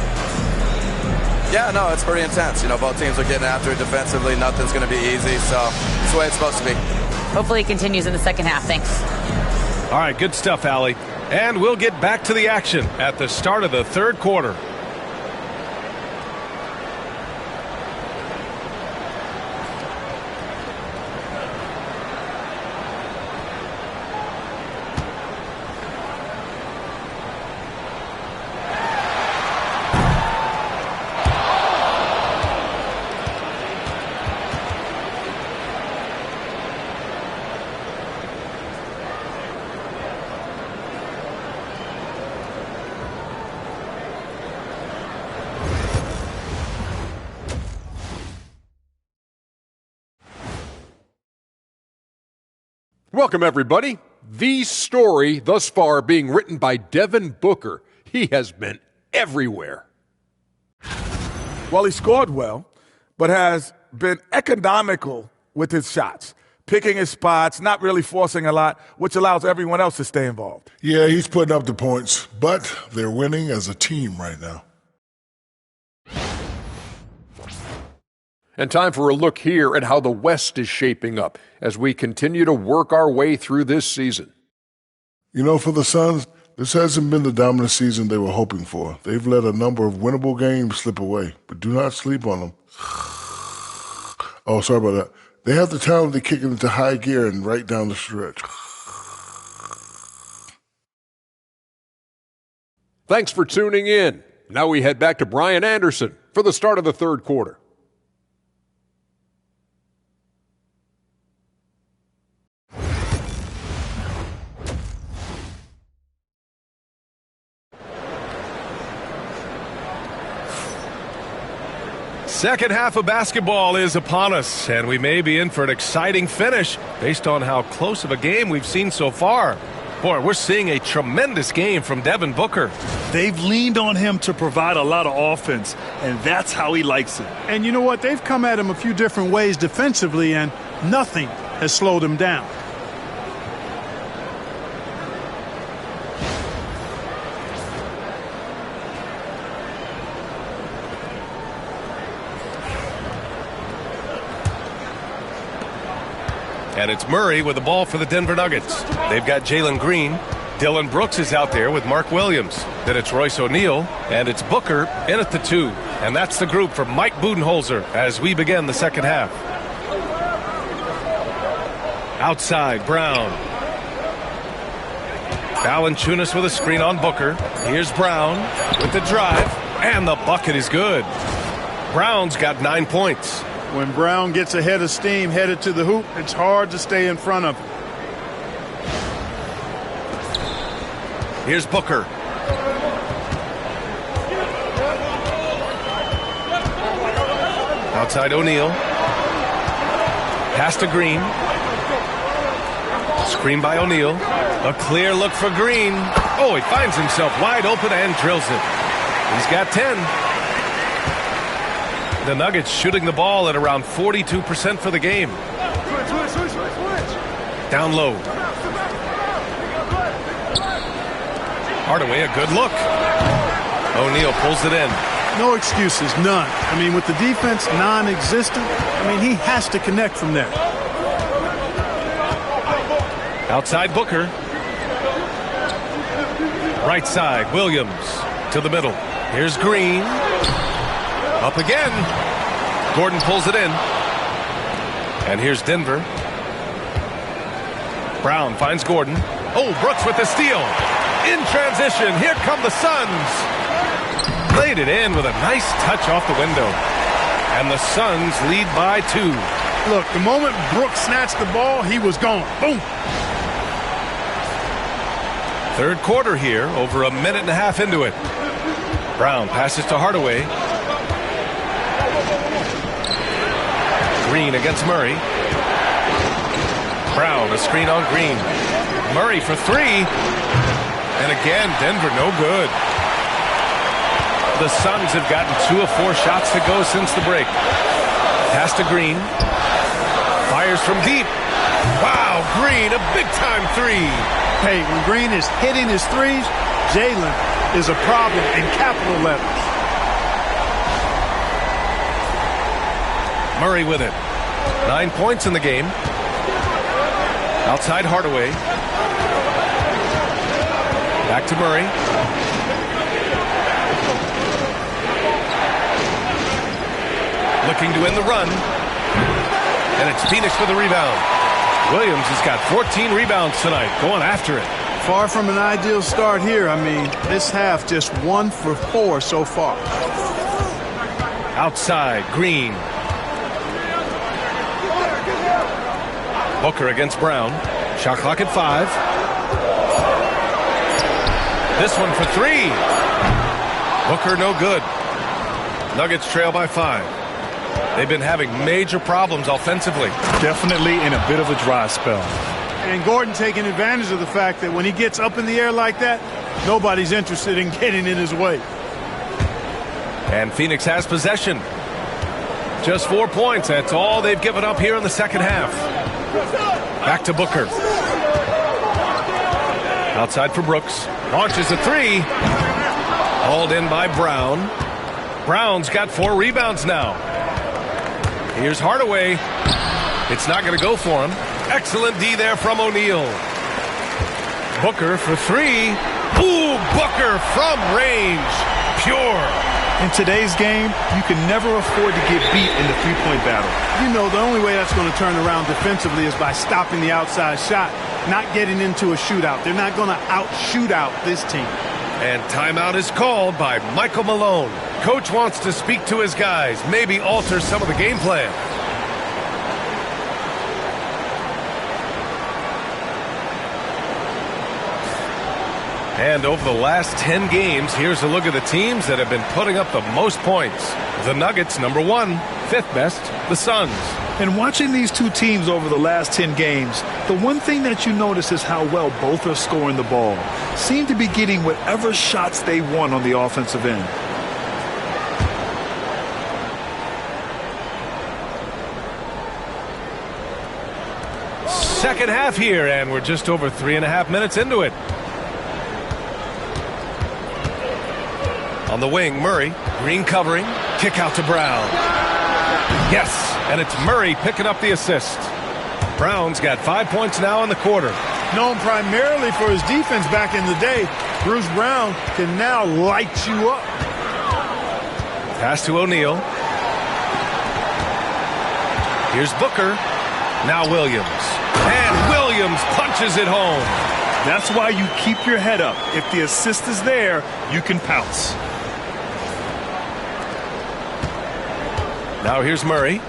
Yeah, no, it's pretty intense. Both teams are getting after it defensively. Nothing's going to be easy, so it's the way it's supposed to be. Hopefully it continues in the second half. Thanks. All right, good stuff, Allie. And we'll get back to the action at the start of the third quarter. Welcome, everybody. The story thus far being written by Devin Booker. He has been everywhere. Well, he scored well, but has been economical with his shots, picking his spots, not really forcing a lot, which allows everyone else to stay involved. Yeah, he's putting up the points, but they're winning as a team right now. And time for a look here at how the West is shaping up as we continue to work our way through this season. For the Suns, this hasn't been the dominant season they were hoping for. They've let a number of winnable games slip away, but do not sleep on them. Oh, sorry about that. They have the talent to kick it into high gear and right down the stretch. Thanks for tuning in. Now we head back to Brian Anderson for the start of the third quarter. Second half of basketball is upon us, and we may be in for an exciting finish based on how close of a game we've seen so far. Boy, we're seeing a tremendous game from Devin Booker. They've leaned on him to provide a lot of offense, and that's how he likes it. And you know what? They've come at him a few different ways defensively, and nothing has slowed him down. And it's Murray with the ball for the Denver Nuggets. They've got Jalen Green. Dylan Brooks is out there with Mark Williams. Then it's Royce O'Neal, and it's Booker in at the 2. And that's the group from Mike Budenholzer as we begin the second half. Outside, Brown. Valanciunas with a screen on Booker. Here's Brown with the drive, and the bucket is good. Brown's got 9 points. When Brown gets ahead of steam, headed to the hoop, it's hard to stay in front of him. Here's Booker. Outside O'Neal. Pass to Green. Screen by O'Neal. A clear look for Green. Oh, he finds himself wide open and drills it. He's got 10. The Nuggets shooting the ball at around 42% for the game. Down low. Hardaway, a good look. O'Neal pulls it in. No excuses, none. I mean, with the defense non-existent, he has to connect from there. Outside Booker. Right side, Williams to the middle. Here's Green. Up again. Gordon pulls it in. And here's Denver. Brown finds Gordon. Oh, Brooks with the steal. In transition, here come the Suns. Laid it in with a nice touch off the window. And the Suns lead by 2. Look, the moment Brooks snatched the ball, he was gone. Boom. Third quarter here, over a minute and a half into it. Brown passes to Hardaway. Green against Murray. Brown, a screen on Green. Murray for 3. And again, Denver no good. The Suns have gotten 2 of 4 shots to go since the break. Pass to Green. fires from deep. Wow, Green, a big-time three. Hey, when Green is hitting his threes, Jalen is a problem in capital letters. Murray with it. 9 points in the game. Outside Hardaway. Back to Murray. Looking to end the run. And it's Phoenix for the rebound. Williams has got 14 rebounds tonight, going after it. Far from an ideal start here. I mean, this half just 1 for 4 so far. Outside, Green. Booker against Brown. Shot clock at 5. This one for 3. Booker no good. Nuggets trail by 5. They've been having major problems offensively. Definitely in a bit of a dry spell. And Gordon taking advantage of the fact that when he gets up in the air like that, nobody's interested in getting in his way. And Phoenix has possession. Just 4 points. That's all they've given up here in the second half. Back to Booker. Outside for Brooks. Launches a 3. Hauled in by Brown. Brown's got 4 rebounds now. Here's Hardaway. It's not going to go for him. Excellent D there from O'Neal. Booker for 3. Ooh, Booker from range. Pure. In today's game, you can never afford to get beat in the three-point battle. You know, the only way that's going to turn around defensively is by stopping the outside shot, not getting into a shootout. They're not going to out-shoot out this team. And timeout is called by Michael Malone. Coach wants to speak to his guys, maybe alter some of the game plan. And over the last 10 games, here's a look at the teams that have been putting up the most points. The Nuggets, number 1. 5th best, the Suns. And watching these two teams over the last 10 games, the one thing that you notice is how well both are scoring the ball. Seem to be getting whatever shots they want on the offensive end. Second half here, and we're just over 3.5 minutes into it. On the wing, Murray. Green covering. Kick out to Brown. Yes, and it's Murray picking up the assist. Brown's got 5 points now in the quarter. Known primarily for his defense back in the day, Bruce Brown can now light you up. Pass to O'Neal. Here's Booker. Now Williams. And Williams punches it home. That's why you keep your head up. If the assist is there, you can pounce. Now here's Murray.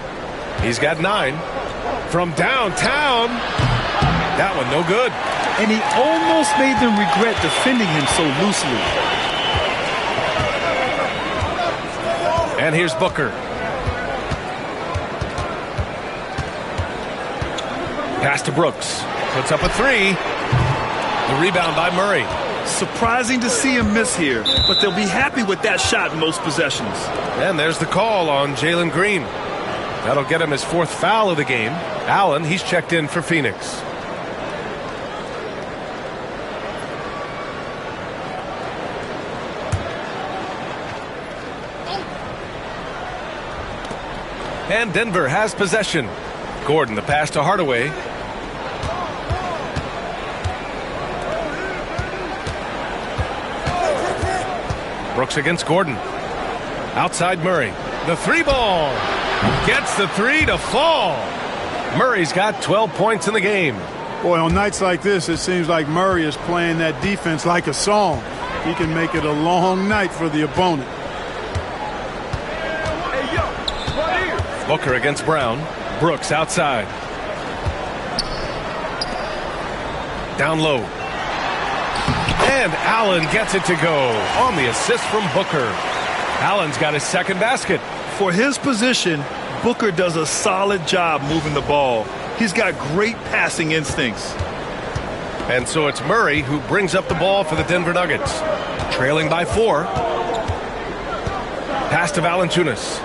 He's got 9. From downtown. That one no good. And he almost made them regret defending him so loosely. And here's Booker. Pass to Brooks. Puts up a 3. The rebound by Murray. Surprising to see him miss here, but they'll be happy with that shot in most possessions. And there's the call on Jalen Green. That'll get him his 4th foul of the game. Allen, he's checked in for Phoenix. And Denver has possession. Gordon, the pass to Hardaway. Brooks against Gordon. Outside Murray. The 3-ball. Gets the 3 to fall. Murray's got 12 points in the game. Boy, on nights like this, it seems like Murray is playing that defense like a song. He can make it a long night for the opponent. Booker against Brown. Brooks outside. Down low. And Allen gets it to go on the assist from Booker. Allen's got his 2nd basket. For his position, Booker does a solid job moving the ball. He's got great passing instincts. And so it's Murray who brings up the ball for the Denver Nuggets. Trailing by 4. Pass to Valanciunas.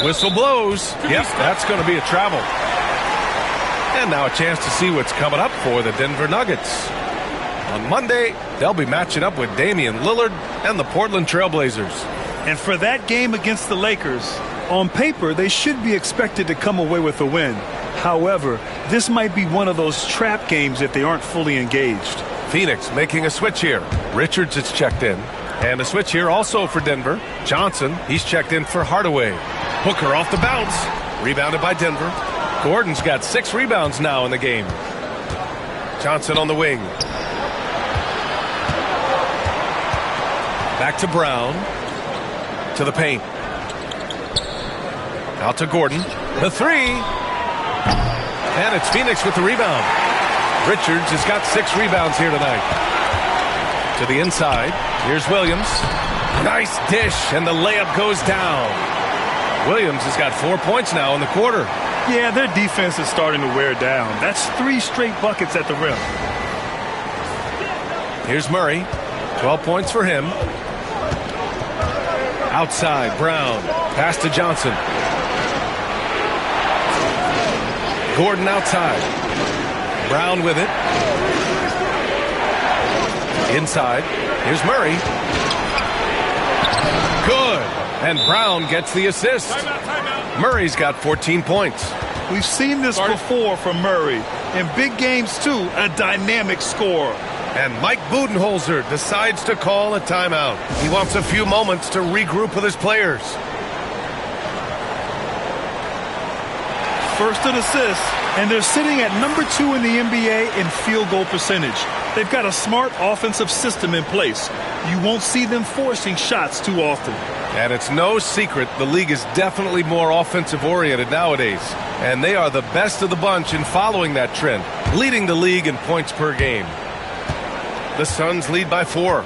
Whistle blows. Yep, that's going to be a travel. And now a chance to see what's coming up for the Denver Nuggets. On Monday, they'll be matching up with Damian Lillard and the Portland Trailblazers. And for that game against the Lakers, on paper, they should be expected to come away with a win. However, this might be one of those trap games if they aren't fully engaged. Phoenix making a switch here. Richards is checked in. And a switch here also for Denver. Johnson, he's checked in for Hardaway. Booker off the bounce. Rebounded by Denver. Gordon's got 6 rebounds now in the game. Johnson on the wing. Back to Brown. To the paint. Out to Gordon. The 3. And it's Phoenix with the rebound. Richards has got 6 rebounds here tonight. To the inside. Here's Williams. Nice dish, and the layup goes down. Williams has got 4 points now in the quarter. Yeah, their defense is starting to wear down. That's 3 straight buckets at the rim. Here's Murray. 12 points for him. Outside, Brown. Pass to Johnson. Gordon outside. Brown with it. Inside. Here's Murray. Good. And Brown gets the assist. Murray's got 14 points. We've seen this before from Murray. In big games, too, a dynamic scorer. And Mike Budenholzer decides to call a timeout. He wants a few moments to regroup with his players. First an assist, and they're sitting at number 2 in the NBA in field goal percentage. They've got a smart offensive system in place. You won't see them forcing shots too often. And it's no secret the league is definitely more offensive-oriented nowadays. And they are the best of the bunch in following that trend, leading the league in points per game. The Suns lead by 4.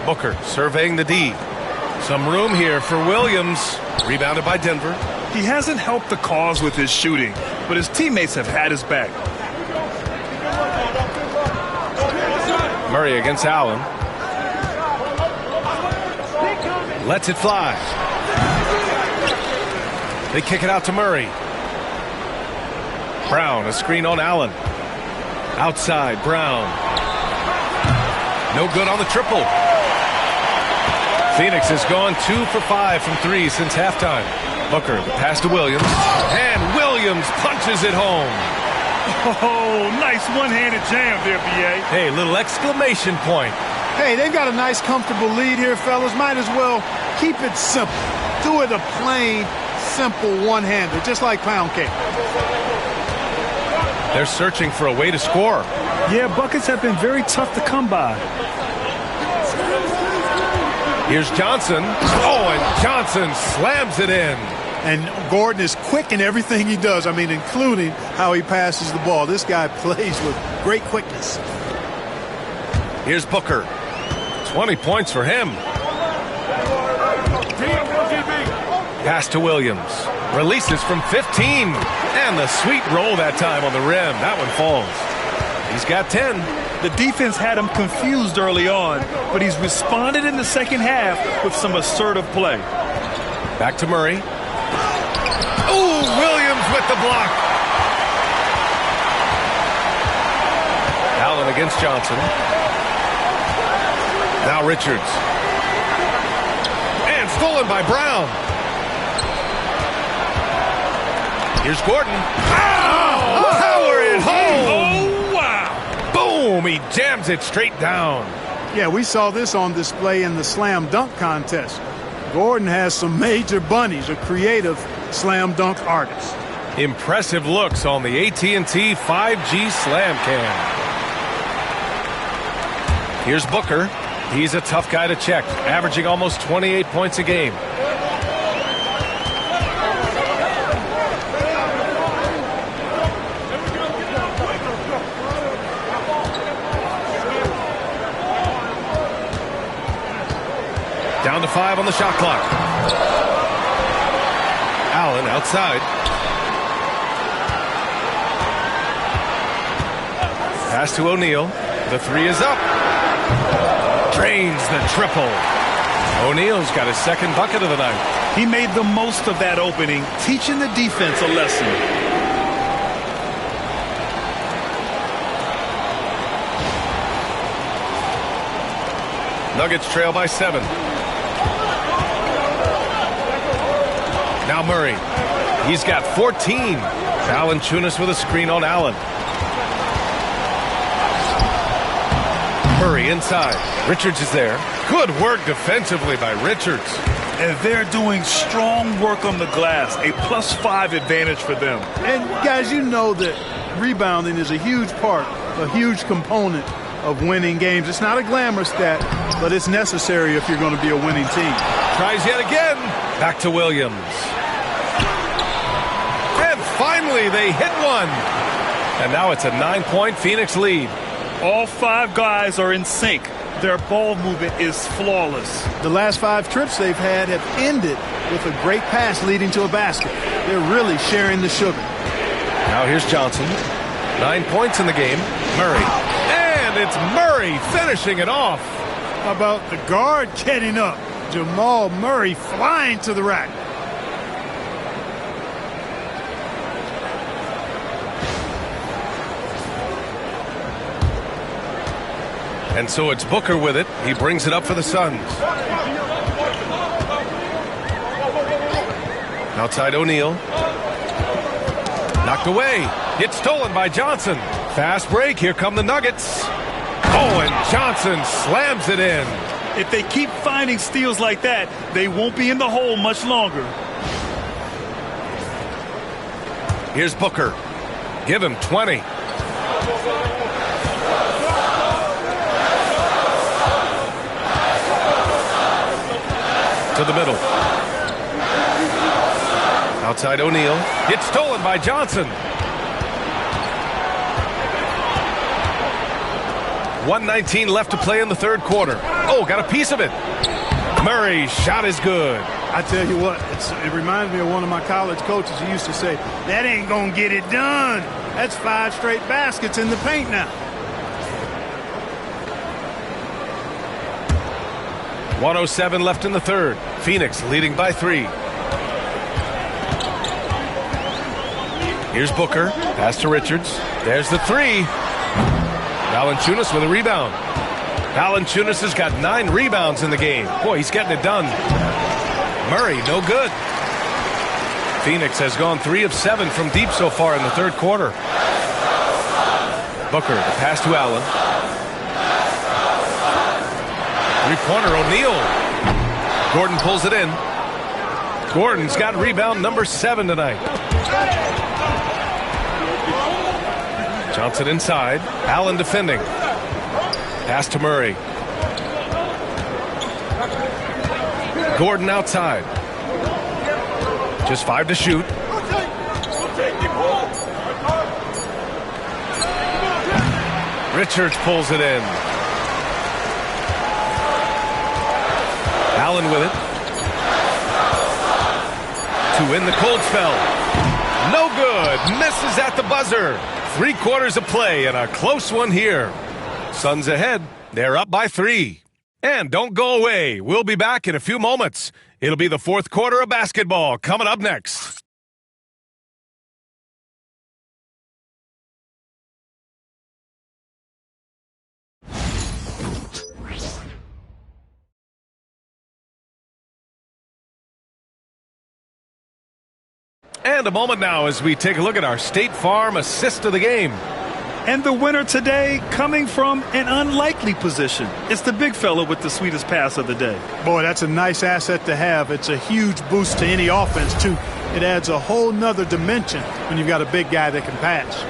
Booker surveying the D. Some room here for Williams. Rebounded by Denver. He hasn't helped the cause with his shooting, but his teammates have had his back. Murray against Allen. Lets it fly. They kick it out to Murray. Brown, a screen on Allen. Outside, Brown. No good on the triple. Phoenix has gone 2 for 5 from 3 since halftime. Booker, the pass to Williams. And Williams punches it home. Oh, nice one-handed jam there, B.A. Hey, little exclamation point. Hey, they've got a nice, comfortable lead here, fellas. Might as well keep it simple. Do it a plain, simple one-hander, just like pound cake. They're searching for a way to score. Yeah, buckets have been very tough to come by. Here's Johnson. Oh, and Johnson slams it in. And Gordon is quick in everything he does. I mean, including how he passes the ball. This guy plays with great quickness. Here's Booker. 20 points for him. Pass to Williams. Releases from 15. And the sweet roll that time on the rim. That one falls. He's got 10. The defense had him confused early on, but he's responded in the second half with some assertive play. Back to Murray. Ooh, Williams with the block. Allen against Johnson. Now Richards. And stolen by Brown. Here's Gordon. Oh, power it home. Oh, wow. Boom, he jams it straight down. Yeah, we saw this on display in the slam dunk contest. Gordon has some major bunnies, a creative slam dunk artist. Impressive looks on the AT&T 5G Slam Cam. Here's Booker. He's a tough guy to check, averaging almost 28 points a game. Down to 5 on the shot clock. Allen outside. Pass to O'Neal. The 3 is up. Drains the triple. O'Neal's got his second bucket of the night. He made the most of that opening, teaching the defense a lesson. Nuggets trail by 7. Now Murray. He's got 14. Valanciunas with a screen on Allen. Murray inside. Richards is there. Good work defensively by Richards. And they're doing strong work on the glass. A +5 advantage for them. And guys, you know that rebounding is a huge part, a huge component of winning games. It's not a glamour stat, but it's necessary if you're going to be a winning team. Tries yet again. Back to Williams. And finally they hit one. And now it's a 9-point Phoenix lead. All 5 guys are in sync. Their ball movement is flawless. The last 5 trips they've had have ended with a great pass leading to a basket. They're really sharing the sugar. Now here's Johnson. 9 points in the game. Murray. And it's Murray finishing it off. How about the guard getting up? Jamal Murray flying to the rack. And so it's Booker with it. He brings it up for the Suns. Outside O'Neal. Knocked away. It's stolen by Johnson. Fast break. Here come the Nuggets. Oh, and Johnson slams it in. If they keep finding steals like that, they won't be in the hole much longer. Here's Booker. Give him 20. To the middle. Outside O'Neal. It's stolen by Johnson. 1:19 left to play in the third quarter. Oh, got a piece of it. Murray's shot is good. I tell you what, it reminds me of one of my college coaches who used to say, that ain't going to get it done. That's 5 straight baskets in the paint now. 1:07 left in the third. Phoenix leading by 3. Here's Booker. Pass to Richards. There's the 3. Valanciunas with a rebound. Valanciunas has got 9 rebounds in the game. Boy, he's getting it done. Murray, no good. Phoenix has gone 3 of 7 from deep so far in the third quarter. Booker, the pass to Allen. Three-pointer, O'Neal. Gordon pulls it in. Gordon's got rebound number 7 tonight. Johnson inside. Allen defending. Pass to Murray. Gordon outside. Just 5 to shoot. Richards pulls it in. Allen with it. To win the cold spell. No good. Misses at the buzzer. 3 quarters of play and a close one here. Suns ahead. They're up by 3. And don't go away. We'll be back in a few moments. It'll be the fourth quarter of basketball coming up next. And a moment now as we take a look at our State Farm assist of the game. And the winner today coming from an unlikely position. It's the big fella with the sweetest pass of the day. Boy, that's a nice asset to have. It's a huge boost to any offense, too. It adds a whole nother dimension when you've got a big guy that can pass.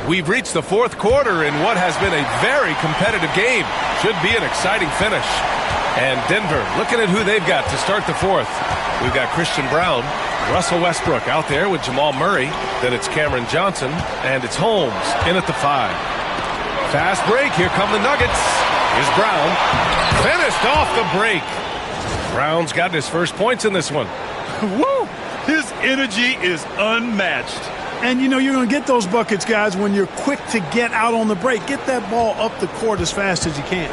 We've reached the fourth quarter in what has been a very competitive game. Should be an exciting finish. And Denver, looking at who they've got to start the fourth. We've got Christian Brown, Russell Westbrook out there with Jamal Murray. Then it's Cameron Johnson, and it's Holmes in at the 5. Fast break. Here come the Nuggets. Here's Brown. Finished off the break. Brown's gotten his first points in this one. Woo! His energy is unmatched. And, you know, you're going to get those buckets, guys, when you're quick to get out on the break. Get that ball up the court as fast as you can.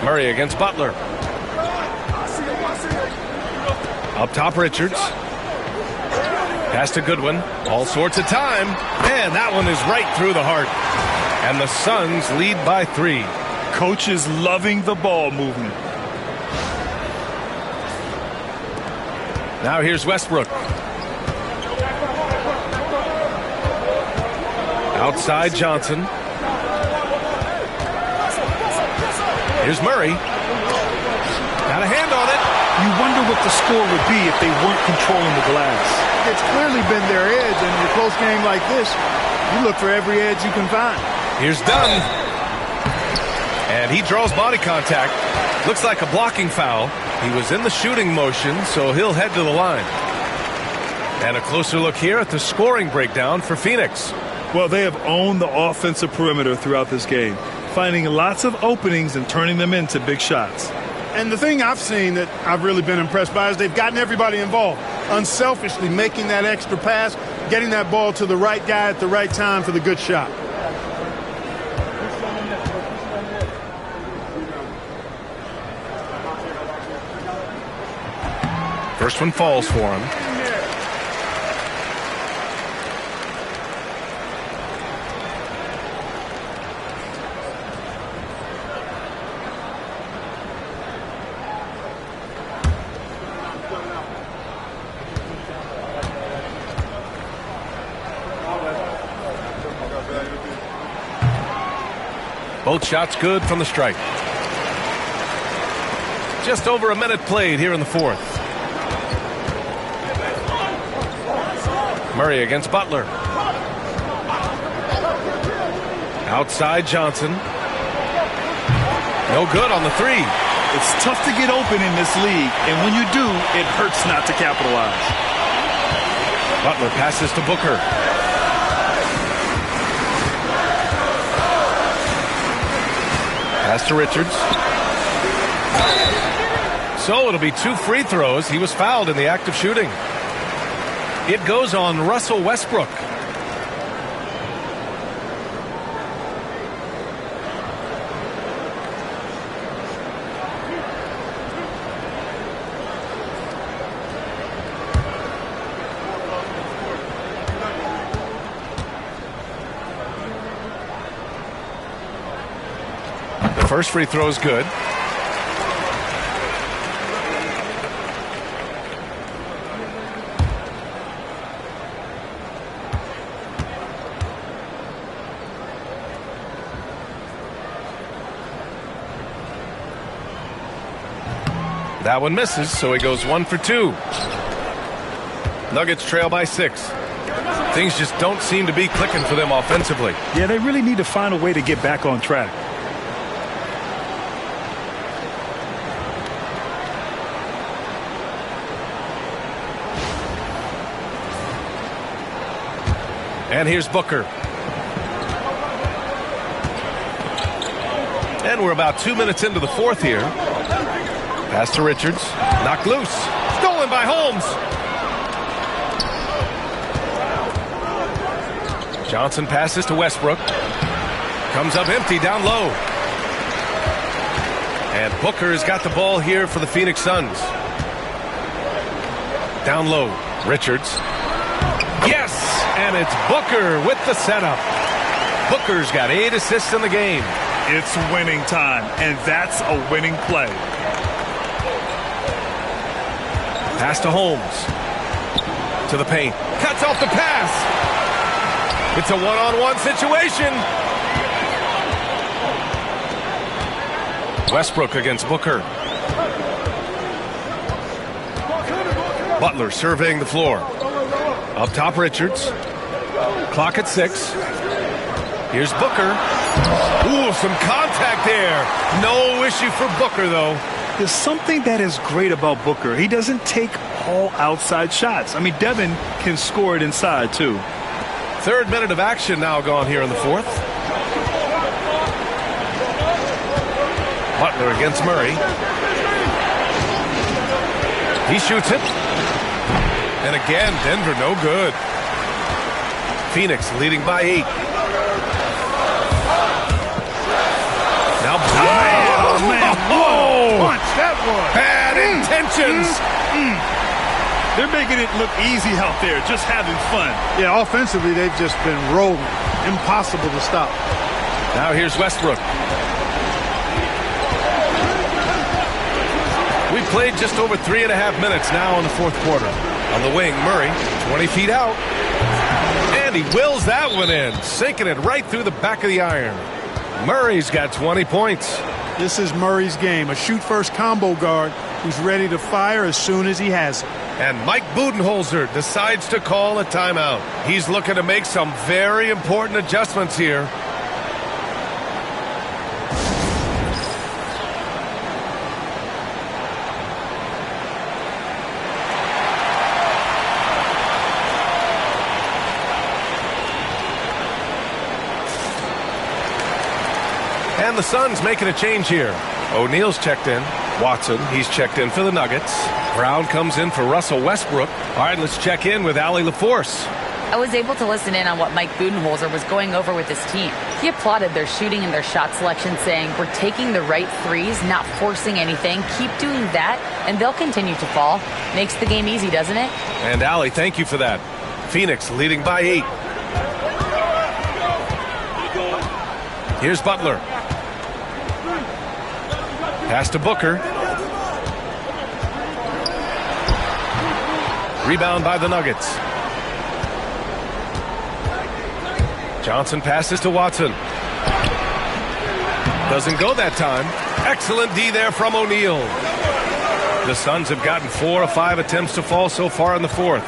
Murray against Butler. Up top, Richards. Pass to Goodwin. All sorts of time. And that one is right through the heart. And the Suns lead by 3. Coach is loving the ball movement. Now here's Westbrook. Outside Johnson. Here's Murray. Got a hand on it. You wonder what the score would be if they weren't controlling the glass. It's clearly been their edge, and in a close game like this, you look for every edge you can find. Here's Dunn. And he draws body contact. Looks like a blocking foul. He was in the shooting motion, so he'll head to the line. And a closer look here at the scoring breakdown for Phoenix. Well, they have owned the offensive perimeter throughout this game, finding lots of openings and turning them into big shots. And the thing I've seen that I've really been impressed by is they've gotten everybody involved, unselfishly making that extra pass, getting that ball to the right guy at the right time for the good shot. First one falls for him. Both shots good from the strike. Just over a minute played here in the fourth. Murray against Butler. Outside Johnson. No good on the three. It's tough to get open in this league, and when you do, it hurts not to capitalize. Butler passes to Booker. Pass to Richards. So it'll be 2 free throws. He was fouled in the act of shooting. It goes on Russell Westbrook. The first free throw is good. That one misses, so he goes 1 for 2. Nuggets trail by 6. Things just don't seem to be clicking for them offensively. Yeah, they really need to find a way to get back on track. And here's Booker. And we're about 2 minutes into the fourth here. Pass to Richards. Knocked loose. Stolen by Holmes. Johnson passes to Westbrook. Comes up empty down low. And Booker has got the ball here for the Phoenix Suns. Down low. Richards. Yes! And it's Booker with the setup. Booker's got 8 assists in the game. It's winning time, and that's a winning play. Pass to Holmes. To the paint. Cuts off the pass. It's a one-on-one situation. Westbrook against Booker. Butler surveying the floor. Up top, Richards. Clock at 6. Here's Booker. Ooh, some contact there. No issue for Booker, though. There's something that is great about Booker. He doesn't take all outside shots. I mean, Devin can score it inside, too. 3rd minute of action now gone here in the fourth. Butler against Murray. He shoots it. And again, Denver no good. Phoenix leading by 8. Now, Punch, that was. Bad intentions. They're making it look easy out there, just having fun. Yeah, offensively, they've just been rolling. Impossible to stop. Now here's Westbrook. We've played just over 3.5 minutes now in the fourth quarter. On the wing, Murray, 20 feet out. And he wills that one in, sinking it right through the back of the iron. Murray's got 20 points. This is Murray's game, a shoot-first combo guard who's ready to fire as soon as he has it. And Mike Budenholzer decides to call a timeout. He's looking to make some very important adjustments here. And the Suns making a change here. O'Neal's checked in. Watson, he's checked in for the Nuggets. Brown comes in for Russell Westbrook. All right, let's check in with Allie LaForce. I was able to listen in on what Mike Budenholzer was going over with his team. He applauded their shooting and their shot selection, saying, "We're taking the right threes, not forcing anything. Keep doing that, and they'll continue to fall." Makes the game easy, doesn't it? And Allie, thank you for that. Phoenix leading by 8. Here's Butler. Pass to Booker. Rebound by the Nuggets. Johnson passes to Watson. Doesn't go that time. Excellent D there from O'Neal. The Suns have gotten 4 of 5 attempts to fall so far in the fourth.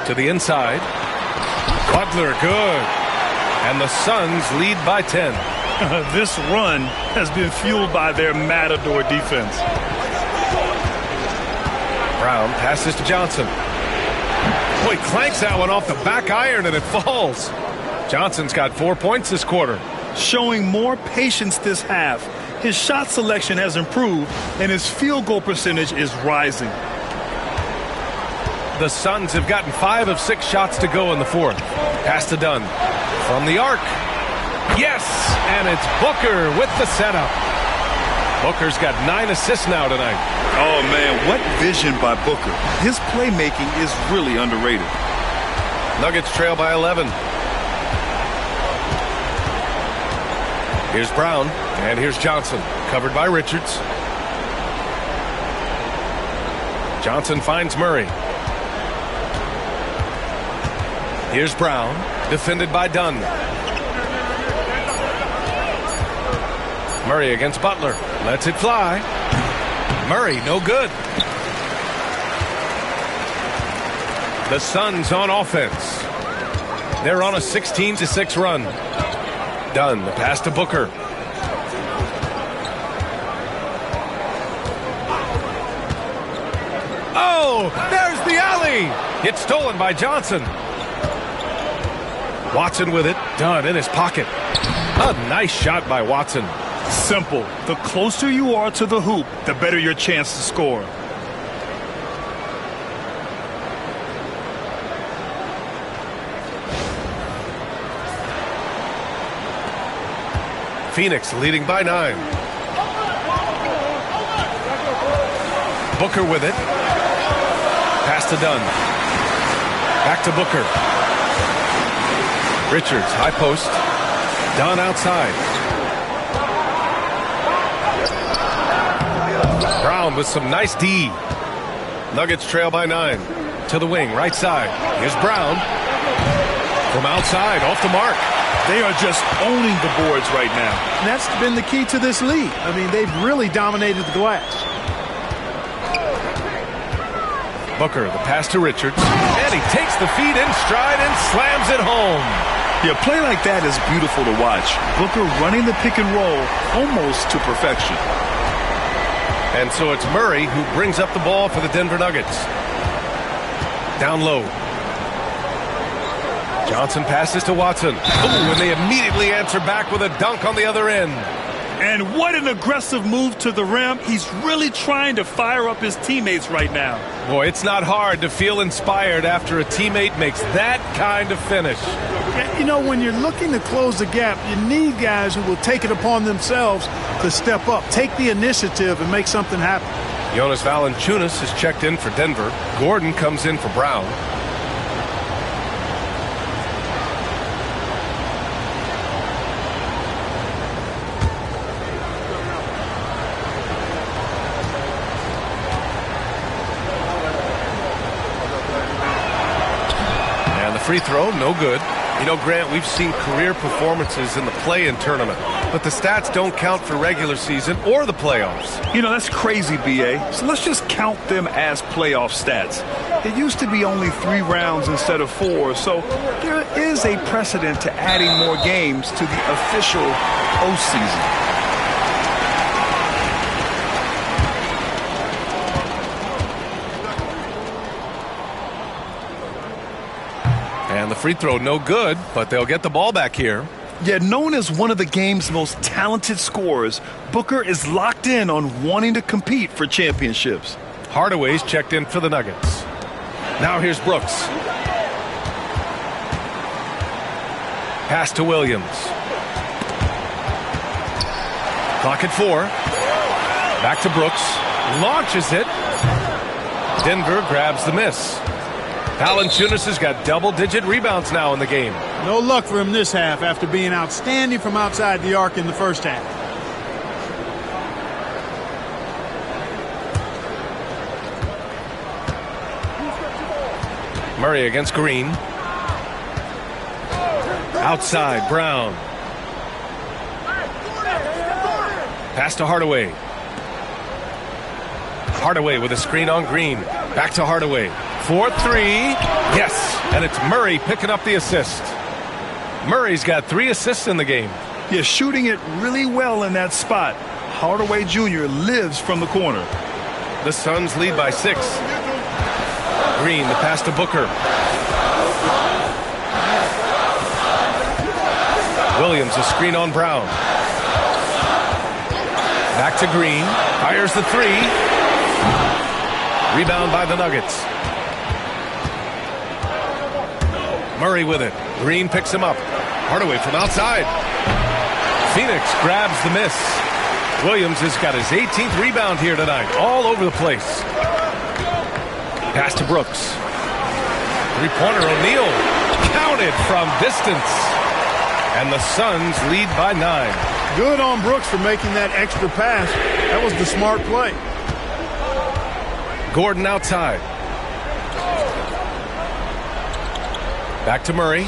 To the inside. Butler, good. And the Suns lead by 10. This run has been fueled by their Matador defense. Brown passes to Johnson. Boy, clanks that one off the back iron and it falls. Johnson's got 4 points this quarter. Showing more patience this half. His shot selection has improved and his field goal percentage is rising. The Suns have gotten 5 of 6 shots to go in the fourth. Pass to Dunn. From the arc. Yes! And it's Booker with the setup. Booker's got 9 assists now tonight. Oh, man, what vision by Booker. His playmaking is really underrated. Nuggets trail by 11. Here's Brown, and here's Johnson, covered by Richards. Johnson finds Murray. Here's Brown, defended by Dunn. Murray against Butler. Lets it fly. Murray, no good. The Suns on offense. They're on a 16-6 run. Dunn, the pass to Booker. Oh, there's the alley. It's stolen by Johnson. Watson with it. Dunn in his pocket. A nice shot by Watson. Simple. The closer you are to the hoop, the better your chance to score. Phoenix leading by 9. Booker with it. Pass to Dunn. Back to Booker. Richards, high post. Dunn outside. Brown with some nice D. Nuggets trail by 9. To the wing, right side. Here's Brown. From outside, off the mark. They are just owning the boards right now. And that's been the key to this league. I mean, they've really dominated the glass. Booker, the pass to Richards. And he takes the feed in stride and slams it home. Yeah, play like that is beautiful to watch. Booker running the pick and roll almost to perfection. And so it's Murray who brings up the ball for the Denver Nuggets. Down low. Johnson passes to Watson. Ooh, and they immediately answer back with a dunk on the other end. And what an aggressive move to the rim. He's really trying to fire up his teammates right now. Boy, it's not hard to feel inspired after a teammate makes that kind of finish. Yeah, you know, when you're looking to close the gap, you need guys who will take it upon themselves to step up, take the initiative, and make something happen. Jonas Valanciunas is checked in for Denver. Gordon comes in for Brown. Free throw, no good. You know, Grant, we've seen career performances in the play-in tournament, but the stats don't count for regular season or the playoffs. You know, that's crazy, B.A. So let's just count them as playoff stats. It used to be only 3 rounds instead of 4, so there is a precedent to adding more games to the official postseason. And the free throw, no good, but they'll get the ball back here. Yeah, known as one of the game's most talented scorers, Booker is locked in on wanting to compete for championships. Hardaway's checked in for the Nuggets. Now here's Brooks. Pass to Williams. Clock at 4. Back to Brooks. Launches it. Denver grabs the miss. Valanciunas has got double-digit rebounds now in the game. No luck for him this half after being outstanding from outside the arc in the first half. Murray against Green. Outside, Brown. Pass to Hardaway. Hardaway with a screen on Green. Back to Hardaway. 4-3. Yes, and it's Murray picking up the assist. Murray's got 3 assists in the game. Yeah, shooting it really well in that spot. Hardaway Jr. lives from the corner. The Suns lead by 6. Green, the pass to Booker. Williams, a screen on Brown. Back to Green. Fires the 3. Rebound by the Nuggets. Murray with it. Green picks him up. Hardaway from outside. Phoenix grabs the miss. Williams has got his 18th rebound here tonight. All over the place. Pass to Brooks. Three-pointer, O'Neal. Counted from distance. And the Suns lead by 9. Good on Brooks for making that extra pass. That was the smart play. Gordon outside. Back to Murray.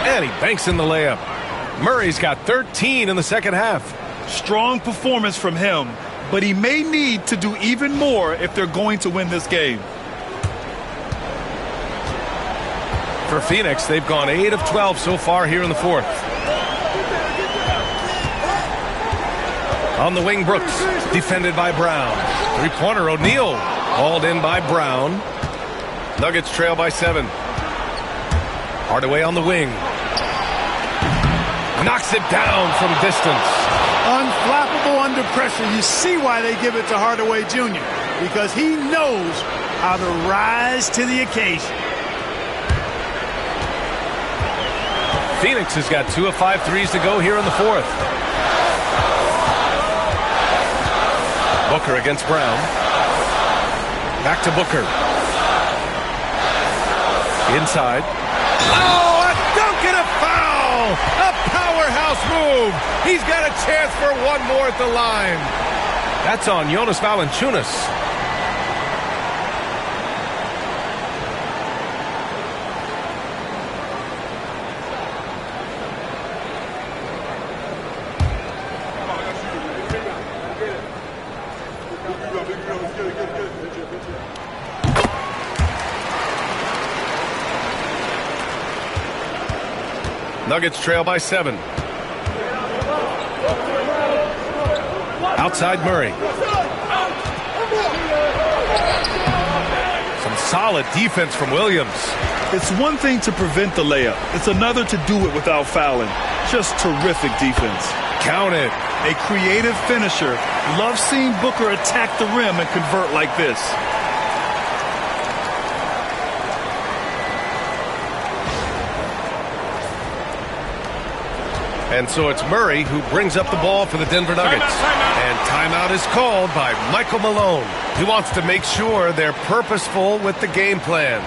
And he banks in the layup. Murray's got 13 in the second half. Strong performance from him, but he may need to do even more if they're going to win this game. For Phoenix, they've gone 8 of 12 so far here in the fourth. On the wing, Brooks, defended by Brown. Three-pointer, O'Neal, hauled in by Brown. Nuggets trail by 7. Hardaway on the wing. Knocks it down from distance. Unflappable under pressure. You see why they give it to Hardaway Jr. Because he knows how to rise to the occasion. Phoenix has got 2 of 5 threes to go here in the fourth. Booker against Brown. Back to Booker. Inside. Oh, a dunk and a foul! A powerhouse move! He's got a chance for one more at the line. That's on Jonas Valanciunas. Nuggets trail by 7. Outside Murray. Some solid defense from Williams. It's one thing to prevent the layup. It's another to do it without fouling. Just terrific defense. Count it. a creative finisher. Love seeing Booker attack the rim and convert like this. And so it's Murray who brings up the ball for the Denver Nuggets. And timeout is called by Michael Malone. He wants to make sure they're purposeful with the game plan.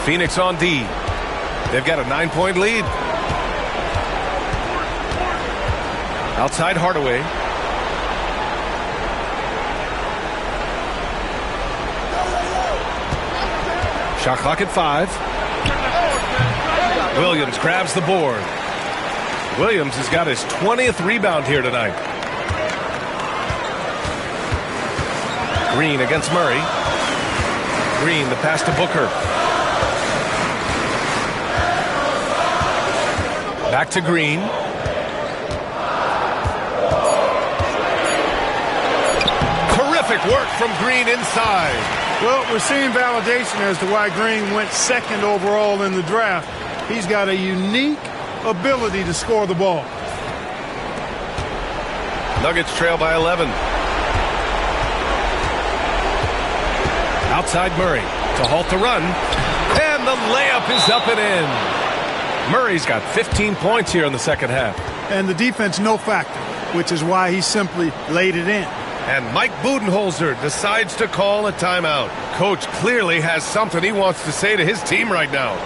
Phoenix on D. They've got a 9-point lead. Outside Hardaway. Shot clock at 5. Williams grabs the board. Williams has got his 20th rebound here tonight. Green against Murray. Green, the pass to Booker. Back to Green. Terrific work from Green inside. Well, we're seeing validation as to why Green went second overall in the draft. He's got a unique ability to score the ball. Nuggets trail by 11. Outside Murray to halt the run. And the layup is up and in. Murray's got 15 points here in the second half. And the defense no factor, which is why he simply laid it in. And Mike Budenholzer decides to call a timeout. Coach clearly has something he wants to say to his team right now.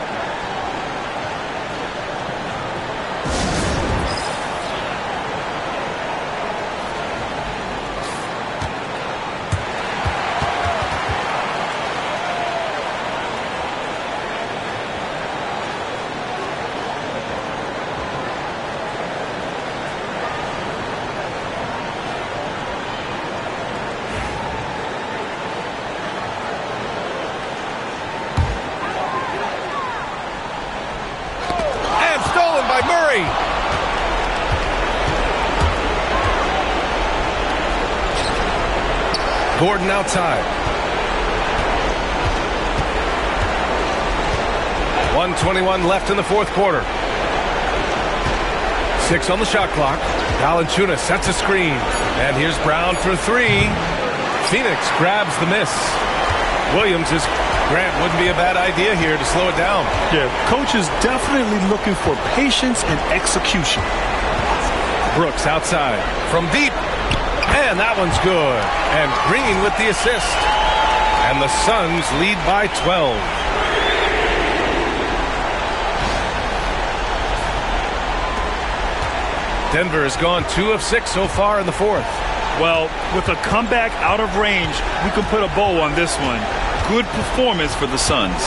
Gordon outside. 1:21 left in the fourth quarter. 6 on the shot clock. Valanciunas sets a screen. And here's Brown for 3. Phoenix grabs the miss. Williams is Grant, wouldn't be a bad idea here to slow it down. Yeah, coach is definitely looking for patience and execution. Brooks outside from deep. And that one's good. And Green with the assist. And the Suns lead by 12. Denver has gone 2 of 6 so far in the fourth. Well, with a comeback out of range, we can put a bow on this one. Good performance for the Suns.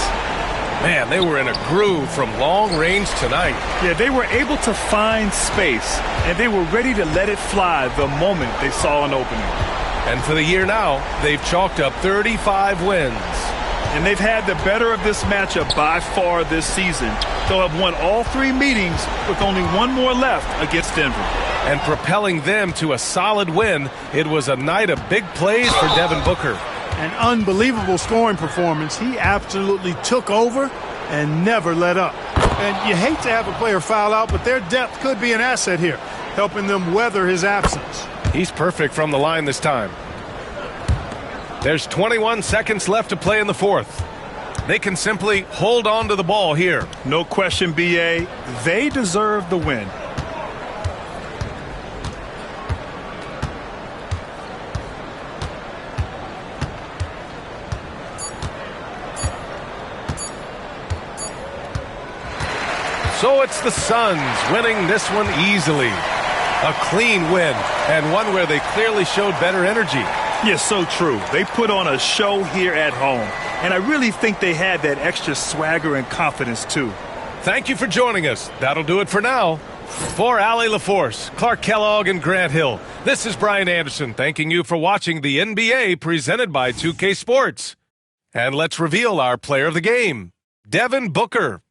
Man, they were in a groove from long range tonight. Yeah, they were able to find space, and they were ready to let it fly the moment they saw an opening. And for the year now, they've chalked up 35 wins. And they've had the better of this matchup by far this season. They'll have won all 3 meetings with only one more left against Denver. And propelling them to a solid win, it was a night of big plays for Devin Booker. An unbelievable scoring performance. He absolutely took over and never let up. And you hate to have a player foul out, but their depth could be an asset here, helping them weather his absence. He's perfect from the line this time. There's 21 seconds left to play in the fourth. They can simply hold on to the ball here. No question, B.A. They deserve the win. So it's the Suns winning this one easily. A clean win, and one where they clearly showed better energy. Yeah, so true. They put on a show here at home, and I really think they had that extra swagger and confidence, too. Thank you for joining us. That'll do it for now. For Allie LaForce, Clark Kellogg, and Grant Hill, this is Brian Anderson thanking you for watching the NBA presented by 2K Sports. And let's reveal our player of the game, Devin Booker.